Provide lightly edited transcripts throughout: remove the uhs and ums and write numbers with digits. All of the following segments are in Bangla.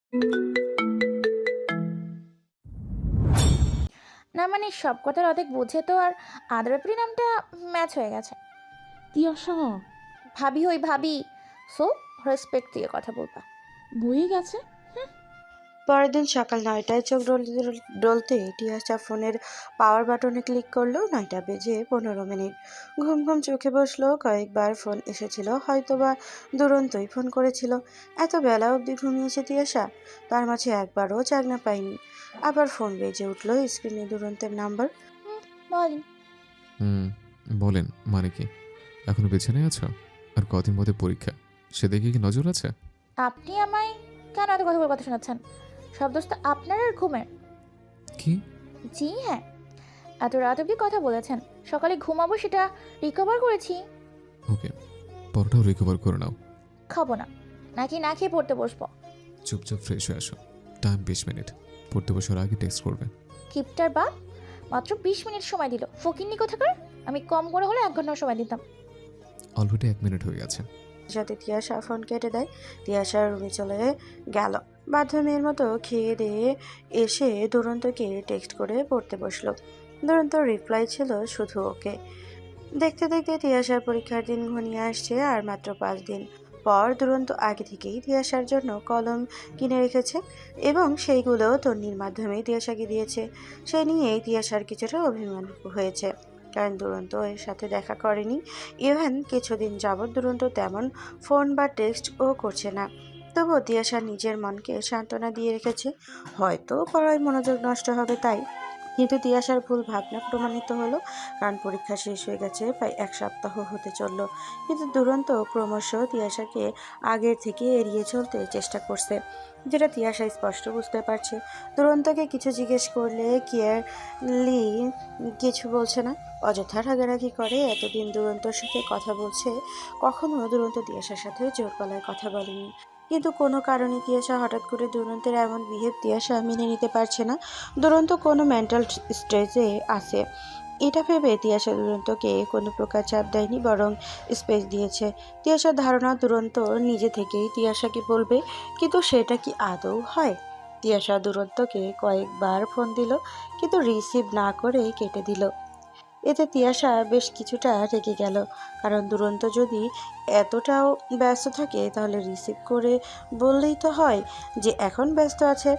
না মানে সব কথার অর্ধেক বুঝে তো আর আদার ব্যাপারী নামটা ম্যাচ হয়ে গেছে। তিয়াশা, ভাবি হই ভাবি। সো রেসপেক্ট দিয়ে কথা বলবা। বয়ে গেছে। পরের দিন সকাল ৯টায় চোখ ডলতে টিয়াশা ফোনের পাওয়ার বাটনে ক্লিক করলো। ৯টা বেজে ১৫ মিনিট। ঘুম ঘুম চোখে বসলো। কয়েকবার ফোন এসেছিল, হয়তোবা দুরন্তই ফোন করেছিল। এত বেলা অবধি ঘুমিয়েছে তিয়াশা, তার মাঝে একবারও জাগনা পায়নি। আবার ফোন বেজে উঠলো, স্ক্রিনে দুরন্তের নাম্বার। বলেন। হুম, বলেন মানে কি? এখনো বিছানায় আছো? আর কদিন মধ্যে পরীক্ষা, সেদিকে কি নজর আছে? আপনি আমায় কেন এত কথা বলে কথা শোনাচ্ছেন? সব দোষ তো আপনার আর ঘুমের। কি? জি হ্যাঁ, এত রাত অবধি কথা বলেছেন, সকালে ঘুমাবো সেটা রিকভার করেছি। ওকে, পরোটাও রিকভার করে নাও। খাবো না, নাকি না খেয়ে পড়তে বসবো? চুপচাপ ফ্রেশ হয়ে আসো। Time 20 minute. পড়তে বসার আগে টেক্সট করবে। কিপটার বাপ মাত্র 20 মিনিট সময় দিল, ফকিন্নি কোথাকার। আমি কম করে হলে 1 ঘন্টা সময় দিতাম। অলরেডি 1 মিনিট হয়ে গেছে। সাথে তিয়াশা ফোন কেটে দেয়। তিয়াশার রুমে চলে গেল। বাধ্য মেয়ের মতো খেয়ে দিয়ে এসে দুরন্তকে টেক্সট করে পড়তে বসলো। দুরন্তর রিপ্লাই ছিল শুধু ওকে। দেখতে দেখতে তিয়াশার পরীক্ষার দিন ঘনিয়ে আসছে, আর মাত্র 5 দিন পর। দুরন্ত আগে থেকেই তিয়াশার জন্য কলম কিনে রেখেছে এবং সেইগুলো তন্নির মাধ্যমে তিয়াশাকে দিয়েছে। সে নিয়েই তিয়াশার কিছুটা অভিমান হয়েছে, কারণ দুরন্ত এর সাথে দেখা করেনি। ইভেন কিছুদিন যাবৎ দুরন্ত তেমন ফোন বা টেক্সট ও করছে না। তবুও তিয়াশা নিজের মনকে সান্ত্বনা দিয়ে রেখেছে, হয়তো পড়ায় মনোযোগ নষ্ট হবে তাই। কিন্তু তিয়াশার ভুল ভাবনা প্রমাণিত হলো, কারণ পরীক্ষা শেষ হয়ে গেছে, প্রায় 1 সপ্তাহ হতে চলল। কিন্তু দুরন্ত ক্রমশ তিয়াশাকে আগের থেকে এড়িয়ে চলতে চেষ্টা করছে, যেটা তিয়াশা স্পষ্ট বুঝতে পারছে। দুরন্তকে কিছু জিজ্ঞেস করলে কেয়ারলি কিছু বলছে না, অযথা রাগারাগি করে। এতদিন দুরন্তর সাথে কথা বলছে, কখনো দুরন্ত তিয়াশার সাথে জোর গলায় কথা বলেনি। কিন্তু কোনো কারণে তিয়াশা হঠাৎ করে দুরন্তের এমন বিহেভ তিয়াশা মেনে নিতে পারছে না। দুরন্ত কোনো মেন্টাল স্ট্রেসে আছে, এটা ভেবে তিয়াশা দুরন্তকে কোনো প্রকার চাপ দেয়নি, বরং স্পেস দিয়েছে। তিয়াশার ধারণা দুরন্ত নিজে থেকেই তিয়াশাকে বলবে, কিন্তু সেটা কি আদৌ হয়? তিয়াশা দুরন্তকে কয়েকবার ফোন দিল, কিন্তু রিসিভ না করে কেটে দিল। এতে তিয়াশা বেশ কিছুটা রেগে গেল, কারণ দুরন্ত যদি এতটাও ব্যস্ত থাকে তাহলে রিসিভ করে বললেই তো হয় যে এখন ব্যস্ত আছে,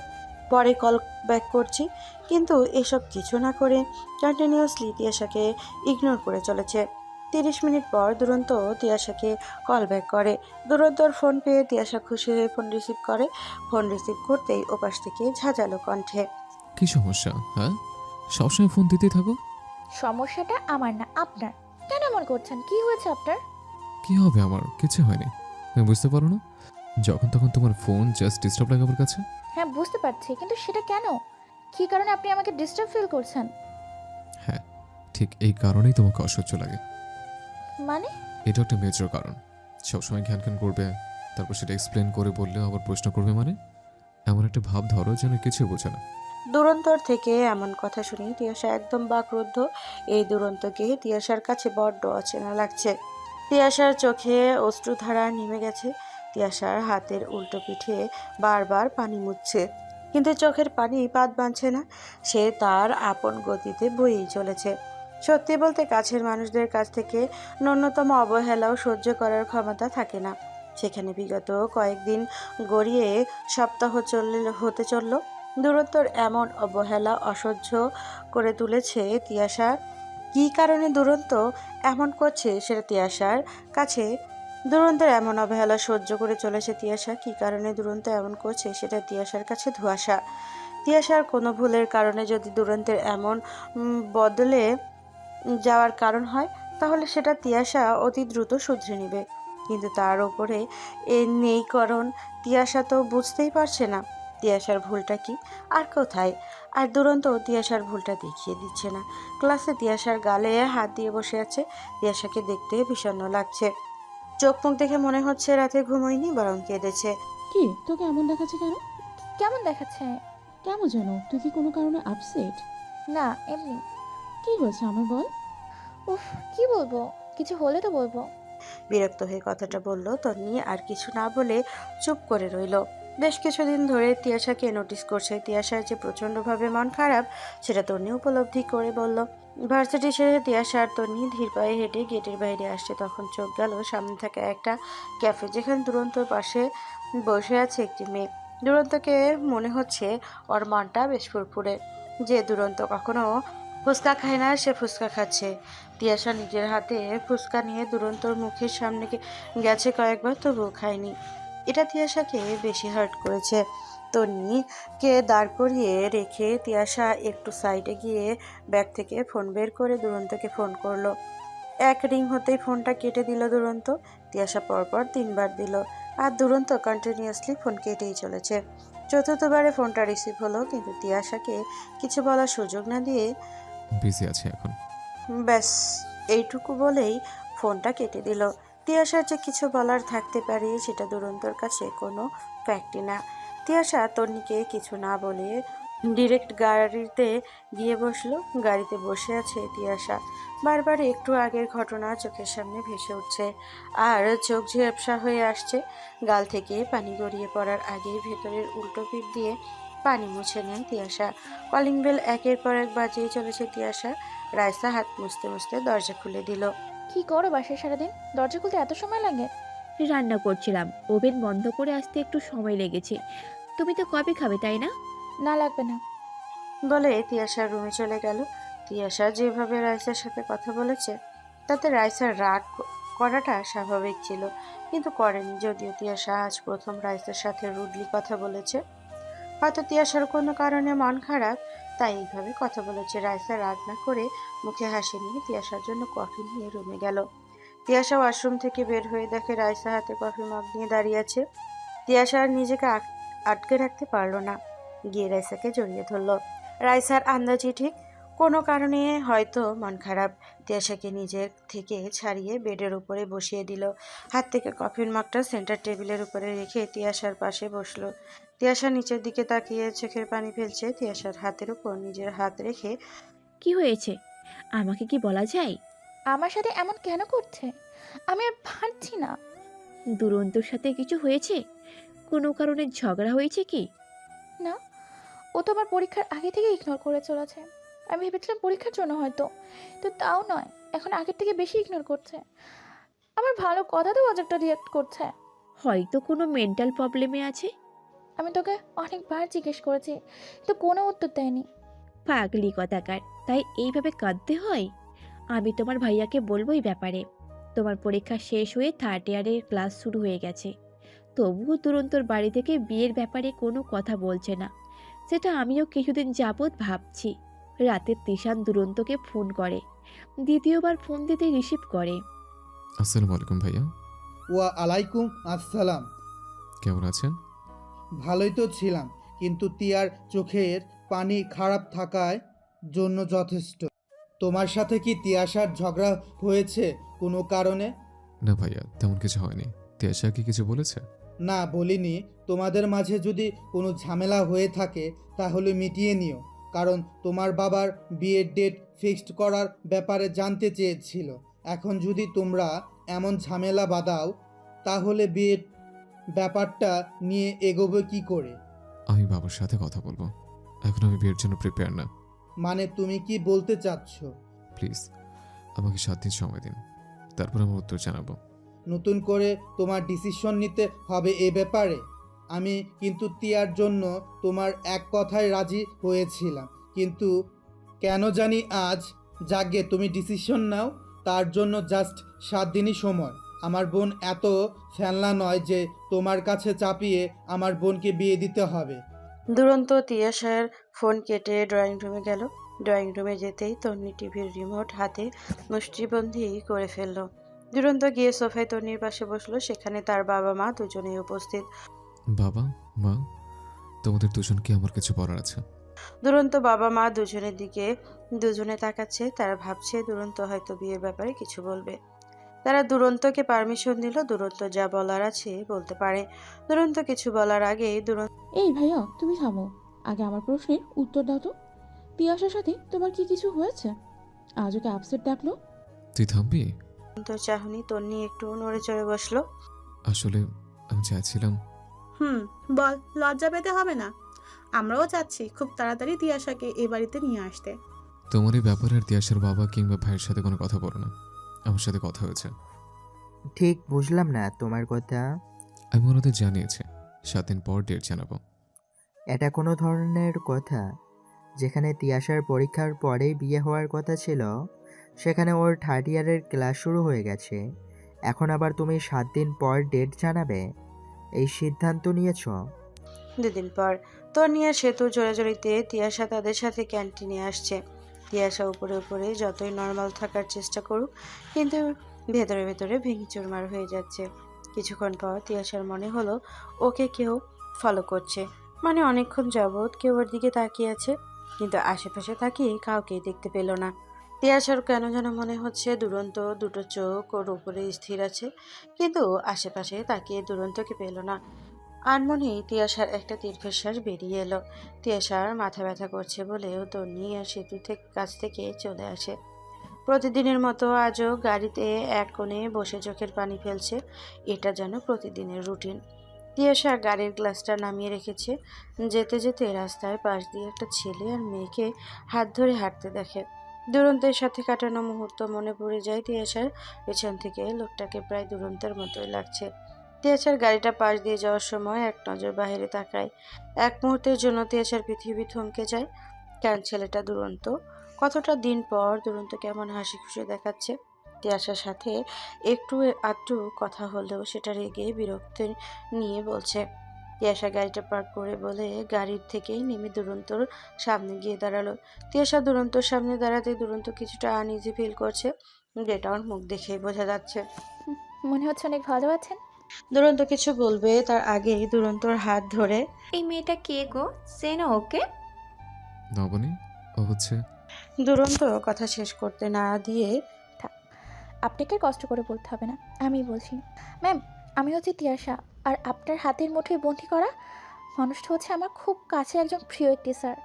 পরে কল ব্যাক করছি। কিন্তু এসব কিছু না করে কন্টিনিউয়াসলি তিয়াশাকে ইগনোর করে চলেছে। 30 মিনিট পর দুরন্ত তিয়াশাকে কল ব্যাক করে। দুরন্তর ফোন পেয়ে তিয়াশা খুশি হয়ে ফোন রিসিভ করে। ফোন রিসিভ করতেই ওপাশ থেকে ঝাঁঝালো কণ্ঠে, কি সমস্যা? হ্যাঁ, সবসময় ফোন দিতেই থাকো। সমস্যাটা আমার না আপনার। কেন এমন করছেন? কি হয়েছে আপনার? কি হবে আমার? কিছু হয়নি। তুমি বুঝতে পারো না? যখন তখন তোমার ফোন জাস্ট ডিস্টার্ব লাগে আমার কাছে। হ্যাঁ বুঝতে পারছি, কিন্তু সেটা কেন? কী কারণে আপনি আমাকে ডিস্টার্ব ফিল করছেন? হ্যাঁ, ঠিক এই কারণেই তোমাকে অসহ্য লাগে। মানে? এটা একটা মেজর কারণ। সবসময় ঘ্যান ঘ্যান করবে, তারপর সেটা এক্সপ্লেন করে বললেও আবার প্রশ্ন করবে, মানে এমন একটা ভাব ধরো যেন কিছু বোঝে না। দুরন্তর থেকে এমন কথা শুনে তিয়াশা একদম বাকরুদ্ধ। এই দুরন্তকে তিয়াশার কাছে বড্ড অচেনা লাগছে। তিয়াশার চোখে অশ্রুধারা নেমে গেছে। তিয়াশার হাতের উল্টো পিঠে বারবার পানি মুছছে, কিন্তু চোখের পানি বাদ বাঁধছে না। সে তার আপন গতিতে বয়েই চলেছে। সত্যি বলতে কাছের মানুষদের কাছ থেকে ন্যূনতম অবহেলাও সহ্য করার ক্ষমতা থাকে না। সেখানে বিগত কয়েকদিন গড়িয়ে সপ্তাহ হতে চলল। দূরত্বর এমন অবহেলা অসহ্য করে তুলেছে তিয়াশা। কী কারণে দুরন্ত এমন করছে সেটা তিয়াশার কাছে, দুরন্তের এমন অবহেলা সহ্য করে চলেছে তিয়াশা, কী কারণে দুরন্ত এমন করছে সেটা তিয়াশার কাছে ধোঁয়াশা। তিয়াশার কোনো ভুলের কারণে যদি দুরন্তের এমন বদলে যাওয়ার কারণ হয়, তাহলে সেটা তিয়াশা অতি দ্রুত শুধরে নেবে। কিন্তু তার ওপরে নেই কারণ তিয়াশা তো বুঝতেই পারছে না তিয়াশার ভুলটা কি আর কোথায়। আর দুরন্ত তিয়াশার ভুলটা দেখিয়ে দিচ্ছে না। ক্লাসে তিয়াশার গালে হাত দিয়ে বসে আছে। তিয়াশাকে দেখতে বিষণ্ণ লাগছে। চোখ মুখ দেখে মনে হচ্ছে রাতে ঘুমোয়নি, বরং কেঁদেছে। কি তোকে এমন দেখাচ্ছে কেন? কেমন দেখাচ্ছে? কেমন যেন? তুই কি কোনো কারণে আপসেট? না এমনি। কি হয়েছে আমার বল। উফ, কি বলবো? কিছু হলে তো বলবো। বিরক্ত হয়ে কথাটা বলল তন্নি, আর কিছু না বলে চুপ করে রইল। বেশ কিছুদিন ধরে তিয়াশাকে নোটিস করছে। তিয়াশার যে প্রচণ্ডভাবে মন খারাপ সেটা তন্নি উপলব্ধি করে বলল। ভার্সিটি সেরে তিয়াশা আর তন্নি ধীর পায়ে হেঁটে গেটের বাইরে আসছে। তখন চোখ গেল সামনে থাকা একটা ক্যাফে, যেখানে দুরন্তর পাশে বসে আছে একটি মেয়ে। দুরন্তকে মনে হচ্ছে ওর মনটা বেশ ফুরফুরে। যে দুরন্ত কখনো ফুচকা খায় না, সে ফুচকা খাচ্ছে। তিয়াশা নিজের হাতে ফুচকা নিয়ে দুরন্তর মুখের সামনে গেছে কয়েকবার, তবুও খায়নি। এটা তিয়াশাকে বেশি হার্ট করেছে। তন্নিকে দাঁড় করিয়ে রেখে তিয়াশা একটু সাইডে গিয়ে ব্যাগ থেকে ফোন বের করে দুরন্তকে ফোন করলো। এক রিং হতেই ফোনটা কেটে দিল দুরন্ত। তিয়াশা পরপর 3বার দিল, আর দুরন্ত কন্টিনিউয়াসলি ফোন কেটেই চলেছে। চতুর্থবারে ফোনটা রিসিভ হলো, কিন্তু তিয়াশাকে কিছু বলার সুযোগ না দিয়ে বিজি আছে এখন। ব্যাস এইটুকু বলেই ফোনটা কেটে দিল। তিয়াশার যে কিছু বলার থাকতে পারে সেটা দুরন্তর কাছে কোনো ফ্যাক্টই না। তিয়াশা তন্নিকে কিছু না বলে ডিরেক্ট গাড়িতে গিয়ে বসলো। গাড়িতে বসে আছে তিয়াশা। বারবার একটু আগের ঘটনা চোখের সামনে ভেসে উঠছে, আর চোখ ঝাপসা হয়ে আসছে। গাল থেকে পানি গড়িয়ে পড়ার আগে ভেতরের উল্টো পিঠ দিয়ে পানি মুছে নেয় তিয়াশা। কলিং বেল একের পর এক বাজিয়ে চলেছে তিয়াশা। রাইসা হাত মুছতে মুছতে দরজা খুলে দিল। কি করো বাসায় সারাদিন? দরজা খুলতে এত সময় লাগে? রান্না করছিলাম, ওভেন বন্ধ করে আসতে একটু সময় লেগেছে। তুমি তো কবে খাবে, তাই না? না, লাগবে না। বলে তিয়াশার রুমে চলে গেল। তিয়াশা যেভাবে রাইসার সাথে কথা বলেছে তাতে রাইসার রাগ করাটা স্বাভাবিক ছিল, কিন্তু করেনি। যদিও তিয়াশা আজ প্রথম রাইসার সাথে রুডলি কথা বলেছে। হয়তো তিয়াশার কোনো কারণে মন খারাপ, তাই এইভাবে কথা বলেছে। রাইসা রাগ না করে মুখে হাসি নিয়ে তিয়াশার জন্য কফি নিয়ে রুমে গেল। তিয়াশা ওয়াশরুম থেকে বের হয়ে দেখে রাইসা হাতে কফি মগ নিয়ে দাঁড়িয়ে আছে। তিয়াশা আর নিজেকে আটকে রাখতে পারলো না, গিয়ে রাইসাকে জড়িয়ে ধরলো। রাইসার আন্দাজি ঠিক কোনো কারণে হয়তো মন খারাপ। তিয়াশাকে নিজের থেকে ছাড়িয়ে বেডের উপরে বসিয়ে দিল। হাত থেকে কফির মগটা সেন্টার টেবিলের উপরে রেখে তিয়াশার পাশে বসলো। তিয়াশা নিচের দিকে তাকিয়ে চোখের পানি ফেলছে। তিয়াশার হাতের উপর নিজের হাত রেখে কি হয়েছে, আমাকে কি বলা যায়? আমার সাথে এমন কেন করছে? আমি আর পারছি না। দুরন্তর সাথে কিছু হয়েছে? কোনো কারণে ঝগড়া হয়েছে কি? না, ও তো আমার পরীক্ষার আগে থেকে ইগনোর করে চলেছে। আমি ভেবেছিলাম পরীক্ষার জন্য হয়তো, তো তাও নয়। এখন আগের থেকে বেশি ইগনোর করছে। আমার ভালো কথাতেও অযথা রিয়াক্ট করছে। হয়তো কোনো মেন্টাল প্রবলেমে আছে। আমি তোকে অনেকবার জিজ্ঞেস করেছি, তো কোনো উত্তর দেয়নি। পাগলি কথাকার, তাই এইভাবে কাঁদতে হয়? আমি তোমার ভাইয়াকে বলবো এই ব্যাপারে। তোমার পরীক্ষা শেষ হয়ে 3rd ইয়ারের ক্লাস শুরু হয়ে গেছে, তবুও দুরন্তর বাড়ি থেকে বিয়ের ব্যাপারে কোনো কথা বলছে না। সেটা আমিও কিছুদিন যাবৎ ভাবছি। রাতে তিশান দুরন্তকে ফোন করে, দ্বিতীয়বার ফোন দিতে রিসিভ করে। আসসালামু আলাইকুম ভাইয়া। ওয়া আলাইকুম আসসালাম। কেমন আছেন? ভালোই তো ছিলাম, কিন্তু তিয়ার চোখের পানি খারাপ থাকার জন্য যথেষ্ট। তোমার সাথে কি তিয়াশার ঝগড়া হয়েছে কোনো কারণে? না ভাইয়া, তেমন কিছু হয়নি। তিয়াশা কি কিছু বলেছে? না, বলিনি। তোমাদের মাঝে যদি কোনো ঝামেলা হয়ে থাকে তাহলে মিটিয়ে নিও, কারণ তোমার বাবার বিয়ের ডেট ফিক্সড করার ব্যাপারে জানতে চেয়েছিল। এখন যদি তোমরা এমন ঝামেলা বাঁধাও তাহলে বিয়ের ব্যাপারটা নিয়ে এগোবে কি করে? আমি বাবার সাথে কথা বলবো। এখন আমি বিয়ের জন্য প্রিপেয়ার না। মানে তুমি কি বলতে চাচ্ছ? প্লিজ আমাকে 7 দিন সময় দিন, তারপর আমার উত্তর জানাবো। নতুন করে তোমার ডিসিশন নিতে হবে এ ব্যাপারে। আমি কিন্তু তিয়ার জন্য তোমার এক কথায় রাজি হয়েছিলাম, কিন্তু কেন জানি আজ জাগে তুমি ডিসিশন নাও। তার জন্য জাস্ট 7 দিনই সময়। আমার বোন এত ফেলনা নয় যে তোমার কাছে চাপিয়ে আমার বোনকে বিয়ে দিতে হবে। দুরন্ত তিয়াশার ফোন কেটে ড্রয়িং রুমে গেল। ড্রয়িং রুমে যেতেই তন্নি টিভির রিমোট হাতে মুষ্টিবন্দি করে ফেললো। দুরন্ত গিয়ে সোফায় তন্নির পাশে বসলো। সেখানে তার বাবা মা দুজনেই উপস্থিত। বাবা, মা, তোমাদের দুজনকে আমার কিছু বলার আছে। দুরন্ত বাবা মা দুজনের দিকে দুজনে তাকাচ্ছে। তারা ভাবছে দুরন্ত হয়তো বিয়ের ব্যাপারে কিছু বলবে। তারা দুরন্তকে পারমিশন দিল। দুরন্ত যা বলার আছে বলতে পারে। দুরন্ত কিছু বলার আগেই দুরন্ত এই ভাইয়া, তুমি থামো। আগে আমার প্রশ্নের উত্তর দাও তো। তিয়াশার সাথে তোমার কি কিছু হয়েছে? আজ ওকে আপসেট ডাকলো। তুই থামবি? চাহনি তন্নি একটু নড়ে চড়ে বসলো। আসলে আমি চাইছিলাম হুম, বল, লজ্জা পেতে হবে না। আমরাও চাচ্ছি খুব তাড়াতাড়ি তিয়াশাকে এ বাড়িতে নিয়ে আসতে। তোমার এই ব্যাপারে আর তিয়াসের বাবা কিংবা ভাইয়ের সাথে কোনো কথা বলো না। আমার সাথে কথা হয়েছে, ঠিক বুঝলাম না তোমার কথা। আমি ওনাদের জানিয়েছি 7 দিন পর ডেট জানাবো। এটা কোনো ধরনের কথা? যেখানে তিয়াশার পরীক্ষার পরেই বিয়ে হওয়ার কথা ছিল, সেখানে ওর থার্ড ইয়ারের ক্লাস শুরু হয়ে গেছে। এখন আবার তুমি 7 দিন পর ডেট জানাবে? এই সিদ্ধান্ত নিয়েছো? 2 দিন পর তন্নি সেতু জোরাজোরিতে তিয়াশা তাদের সাথে ক্যান্টিনে আসছে। তিয়াশা উপরে উপরে যতই নর্মাল থাকার চেষ্টা করুক, কিন্তু ভেতরে ভেতরে ভেঙে চুরমার হয়ে যাচ্ছে। কিছুক্ষণ পর তিয়াশার মনে হলো ওকে কেউ ফলো করছে, মানে অনেকক্ষণ যাবৎ কেউ ওর দিকে তাকিয়ে আছে, কিন্তু আশেপাশে তাকিয়ে কাউকেই দেখতে পেল না। তিয়াশার কেন যেন মনে হচ্ছে দুরন্ত দুটো চোখ ওর উপরে স্থির আছে, কিন্তু আশেপাশে তাকিয়ে দুরন্তকে পেল না। আনমনেই তিয়াশার একটা দীর্ঘশ্বাস বেরিয়ে এলো। তিয়াশার মাথা ব্যথা করছে বলেও তন্নি আর সেতু কাছ থেকে চলে আসে। প্রতিদিনের মতো আজও গাড়িতে এক কোণে বসে চোখের পানি ফেলছে। এটা যেন প্রতিদিনের রুটিন। তিয়াশা গাড়ির গ্লাসটা নামিয়ে রেখেছে। যেতে যেতে রাস্তার পাশ দিয়ে একটা ছেলে আর মেয়েকে হাত ধরে হাঁটতে দেখে। দুরন্তের সাথে কাটানো মুহূর্ত মনে পড়ে যায় তিয়াশার। পেছন থেকে লোকটাকে প্রায় দুরন্তের মতোই লাগছে। তিয়াশার গাড়িটা পাশ দিয়ে যাওয়ার সময় এক নজর বাইরে তাকায়। এক মুহূর্তের জন্য তিয়াশার পৃথিবী থমকে যায়। কারণ ছেলেটা দুরন্ত। কতটা দিন পর দুরন্ত কেমন হাসি খুশি দেখাচ্ছে। তিয়াশার সাথে একটু আধটু কথা হলেও সেটা রেগে বিরক্তি নিয়ে বলছে। তিয়াশা গাড়িটা পার্ক করে বলে গাড়ির থেকেই নেমে দুরন্তর সামনে গিয়ে দাঁড়ালো। তিয়াশা দুরন্তর সামনে দাঁড়াতে দুরন্ত কিছুটা আনইজি ফিল করছে, যেটা ওর মুখ দেখেই বোঝা যাচ্ছে। মনে হচ্ছে অনেক ভালো আছেন। দুরন্ত কিছু বলবে তার আগেই দুরন্তর হাত ধরে এই মেয়েটা কে গো? চেনো ওকে? নবনী, ও হচ্ছে। দুরন্ত কথা শেষ করতে না দিয়ে থাক, আপনাকে আর কষ্ট করে বলতে হবে না, আমি বলছি। ম্যাম, আমি হচ্ছে তিয়াশা, আর আপনার হাতের মুঠোয় বন্দি করা মানুষটা হচ্ছে আমার খুব কাছে একজন প্রিয় একটি স্যার,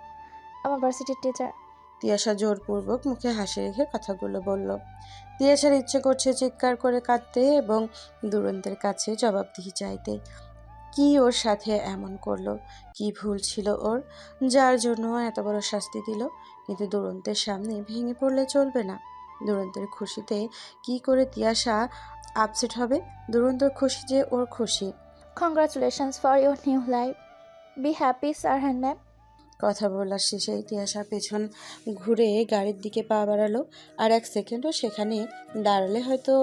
আমার ভার্সিটির টিচার। তিয়াশা জোরপূর্বক মুখে হাসি রেখে কথাগুলো বলল। তিয়াশার ইচ্ছে করছে চিৎকার করে কাঁদতে এবং দুরন্তের কাছে জবাবদিহি চাইতে। কি ওর সাথে এমন করলো? কি ভুল ছিল ওর, যার জন্য এত বড় শাস্তি দিল? কিন্তু দুরন্তের সামনে ভেঙে পড়লে চলবে না। দুরন্তের খুশিতে কি করে তিয়াশা আপসেট হবে? দুরন্তর খুশি যে ওর খুশি। Congratulations for your new life, be happy sir hand ma'am. কথা বলার শেষে তিয়াশা পেছন ঘুরে গাড়ির দিকে পা বাড়ালো। আর এক সেকেন্ডও সেখানে দাঁড়ালে হয়তো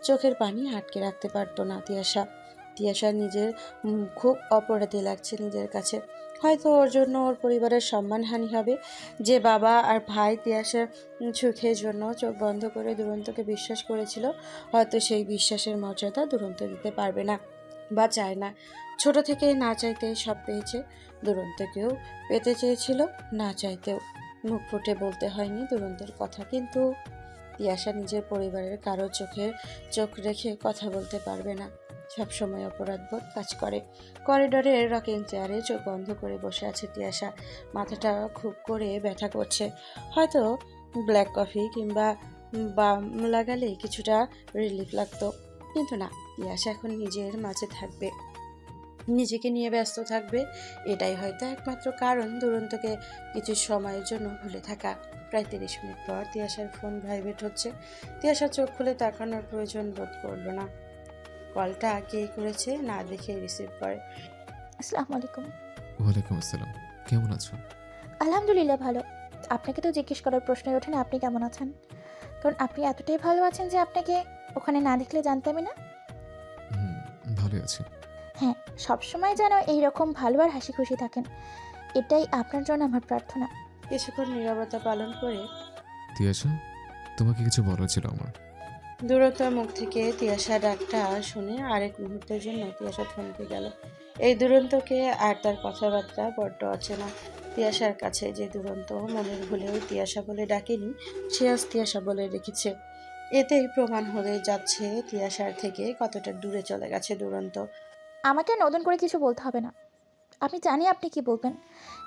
চোখের পানি আটকে রাখতে পারতো না তিয়াশা। তিয়াশার নিজের খুব অপরাধী লাগছে নিজের কাছে। হয়তো ওর জন্য ওর পরিবারের সম্মানহানি হবে। যে বাবা আর ভাই তিয়াশার সুখের জন্য চোখ বন্ধ করে দুরন্তকে বিশ্বাস করেছিল, হয়তো সেই বিশ্বাসের মর্যাদা দুরন্ত দিতে পারবে না বা চায় না। ছোট থেকে না চাইতে সব পেয়েছে। দুরন্তকেও পেতে চেয়েছিল না চাইতেও। মুখ ফুটে বলতে হয়নি দুরন্তের কথা, কিন্তু তিয়াশা নিজের পরিবারের কারো চোখ রেখে কথা বলতে পারবে না। সবসময় অপরাধবোধ কাজ করে। করিডোরের রকিং চেয়ারে চোখ বন্ধ করে বসে আছে তিয়াশা। মাথাটা খুব করে ব্যথা করছে। হয়তো ব্ল্যাক কফি কিংবা বাম লাগালে কিছুটা রিলিফ লাগতো, কিন্তু না, তিয়াশা এখন নিজের মাঝে থাকবে, নিজেকে নিয়ে ব্যস্ত থাকবে। এটাই হয়তো একমাত্র কারণ দুরন্তকে কিছু সময়ের জন্য ভুলে থাকা। প্রায় 30 মিনিট পর তিয়াশার ফোন ভাইব্রেট হচ্ছে। তিয়াশা চোখ খুলে তাকানোর প্রয়োজন বোধ করলো না। কলটা কে করেছে না দেখে রিসিভ করে। আসসালামু আলাইকুম। ওয়ালাইকুম আসসালাম, কেমন আছো? আলহামদুলিল্লাহ ভালো। আপনাকে তো জিজ্ঞেস করার প্রশ্নই ওঠে না আপনি কেমন আছেন, কারণ আপনি এতটাই ভালো আছেন যে আপনাকে ওখানে না দেখলে জানতামই না। হুম, ভালোই আছি। হ্যাঁ, সবসময় যেন এইরকম ভালো আর হাসি খুশি থাকেন, এটাই আপনার জন্য আমার প্রার্থনা। কিছুক্ষণ নীরবতা পালন করে তিয়াশা, তোমাকে কিছু বলার ছিল আমার। দূরত্বের মুখ থেকে তিয়াশা ডাকটা শুনে আরেক মুহূর্তের জন্য তিয়াশা থমকে গেল। এই দুরন্তকে আর তার কথাবার্তা বড্ড অচেনা। তিয়াশার কাছে যে দুরন্ত মনের ভুলেও তিয়াশা বলে ডাকেনি, সে আজ তিয়াশা বলে রেখেছে। এতেই প্রমাণ হয়ে যাচ্ছে তিয়াশার থেকে কতটা দূরে চলে গেছে দুরন্ত। আমাকে নতুন করে কিছু বলতে হবে না, আমি জানি আপনি কি বলবেন,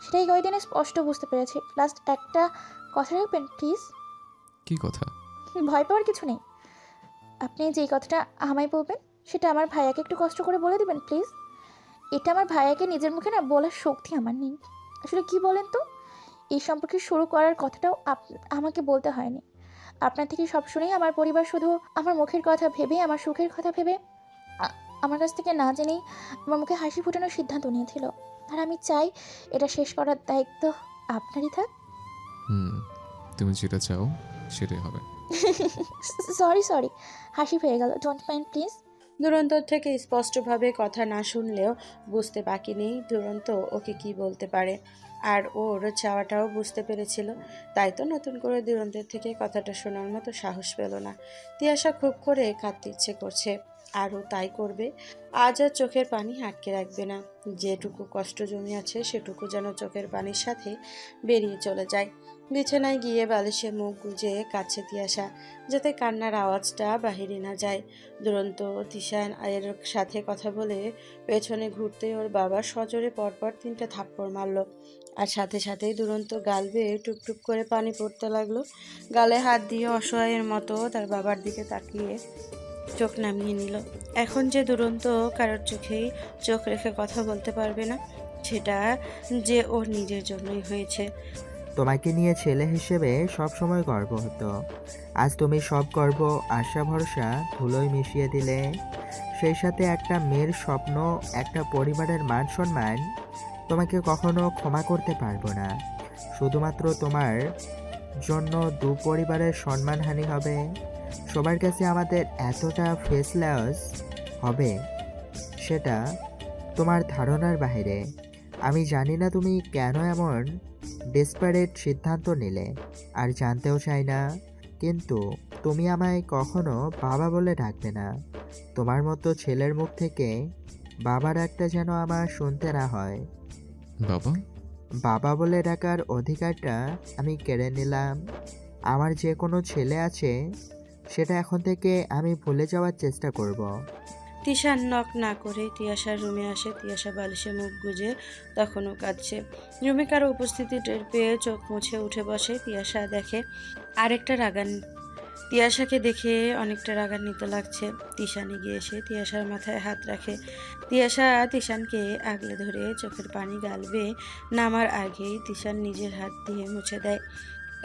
সেটাই কয়েকদিনে স্পষ্ট বুঝতে পেরেছি। লাস্ট একটা কথা রাখবেন প্লিজ। কি কথা? ভয় পাওয়ার কিছু নেই, আপনি যেই কথাটা আমায় বলবেন সেটা আমার ভাইয়াকে একটু কষ্ট করে বলে দিবেন প্লিজ। এটা আমার ভাইয়াকে নিজের মুখে না বলার শক্তি আমার নেই। আসলে কি বলেন তো, এই সম্পর্কে শুরু করার কথাটাও আমাকে বলতে হয়নি। আপনার থেকে সব শুনেই আমার পরিবার শুধু আমার মুখের কথা ভেবে, আমার সুখের কথা ভেবে আমার কাছ থেকে না জেনেই আমার মুখে হাসি ফোটানোর সিদ্ধান্ত নিয়েছিল। আর আমি চাই এটা শেষ করার দায়িত্ব আপনারই থাক। হুম, তুমি যেটা চাও সেটাই হবে। সরি, হাসি পেয়ে গেল, ডোন্ট মাইন্ড প্লিজ। দুরন্তর থেকে স্পষ্টভাবে কথা না শুনলেও বুঝতে বাকি নেই দুরন্ত ওকে কি বলতে পারে, আর ওর চাওয়াটাও বুঝতে পেরেছিল। তাই তো নতুন করে দুরন্তের থেকে কথাটা শোনার মতো সাহস পেল না। তিয়াশা খুব করে কাঁদতে ইচ্ছে করছে, আরও তাই করবে। আজ আর চোখের পানি আটকে রাখবে না। যেটুকু কষ্ট জমি আছে সেটুকু যেন চোখের পানির সাথে বেরিয়ে চলে যায়। বিছানায় গিয়ে বালিশে মুখ গুজে কাছে তিয়াশা, যাতে কান্নার আওয়াজটা বাহিরে না যায়। দুরন্ত তিশান এর সাথে কথা বলে পেছনে ঘুরতে ওর বাবা সজোরে পরপর 3টা থাপ্পড় মারল, আর সাথে সাথেই দুরন্ত গাল বেয়ে টুপটুপ করে পানি পড়তে লাগলো। গালে হাত দিয়ে অসহায়ের মতো তার বাবার দিকে তাকিয়ে চোখ নামিয়ে নিল। এখন যে দুরন্ত কারোর চোখেই চোখ রেখে কথা বলতে পারবে না, সেটা যে ওর নিজের জন্যই হয়েছে। তোমাকে নিয়ে ছেলে হিসেবে সব সময় গর্ব হতো। আজ তুমি সব গর্ব, আশা, ভরসা ধুলোয় মিশিয়ে দিলে। সেই সাথে একটা মেয়ের স্বপ্ন, একটা পরিবারের মান সম্মান। তোমাকে কখনো ক্ষমা করতে পারবো না। শুধুমাত্র তোমার জন্য দু পরিবারের সম্মানহানি হবে। সবার কাছে আমাদের এতটা ফেসলেস হবে, সেটা তোমার ধারণার বাইরে। আমি জানি না তুমি কেন এমন ডেসপারেট সিদ্ধান্ত নিলে, আর জানতেও চাই না। কিন্তু তুমি আমায় কখনো বাবা বলে ডাকবে না। তোমার মতো ছেলের মুখ থেকে বাবা ডাকটা যেন আমার শুনতে না হয়। বাবা? বাবা বলে ডাকার অধিকারটা আমি কেড়ে নিলাম। আমার যে কোনো ছেলে আছে, সেটা এখন থেকে আমি ভুলে যাওয়ার চেষ্টা করব। তিশান নক না করে তিয়াশার রুমে আসে। তিয়াশা বালিশে মুখ গুজে তখনও কাঁদছে। রুমে কারো উপস্থিতি টের পেয়ে চোখ মুছে উঠে বসে। তিয়াশা দেখে আরেকটা রাগান, তিয়াশাকে দেখে অনেকটা রাগান্বিত লাগছে। তিশান এগিয়ে এসে তিয়াশার মাথায় হাত রাখে। তিয়াশা তিশানকে আগলে ধরে চোখের পানি গালবে নামার আগেই তিশান নিজের হাত দিয়ে মুছে দেয়।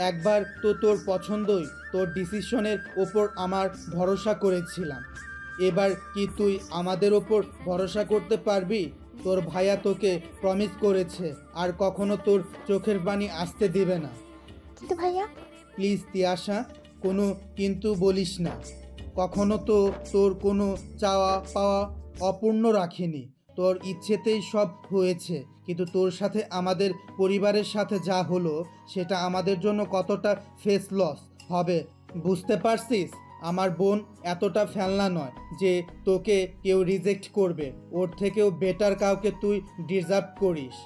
একবার তো তোর পছন্দই, তোর ডিসিশনের ওপর আমার ভরসা করেছিলাম। এবার কি তুই আমাদের ওপর ভরসা করতে পারবি? তোর ভাইয়া তোকে প্রমিস করেছে আর কখনো তোর চোখের পানি আসতে দিবে না। কিন্তু ভাইয়া, প্লিজ তিয়াশা, কোনো কিন্তু বলিস না। কখনো তো তোর কোনো চাওয়া পাওয়া অপূর্ণ রাখিনি। তোর ইচ্ছেতেই সব হয়েছে, কিন্তু তোর সাথে আমাদের পরিবারের সাথে যা হলো সেটা আমাদের জন্য কতটা ফেস লস হবে বুঝতে পারছিস? আমার বোন এতটা ফেলনা নয় যে তোকে কেউ রিজেক্ট করবে। ওর থেকেও বেটার কাউকে তুই ডিজার্ভ করিস।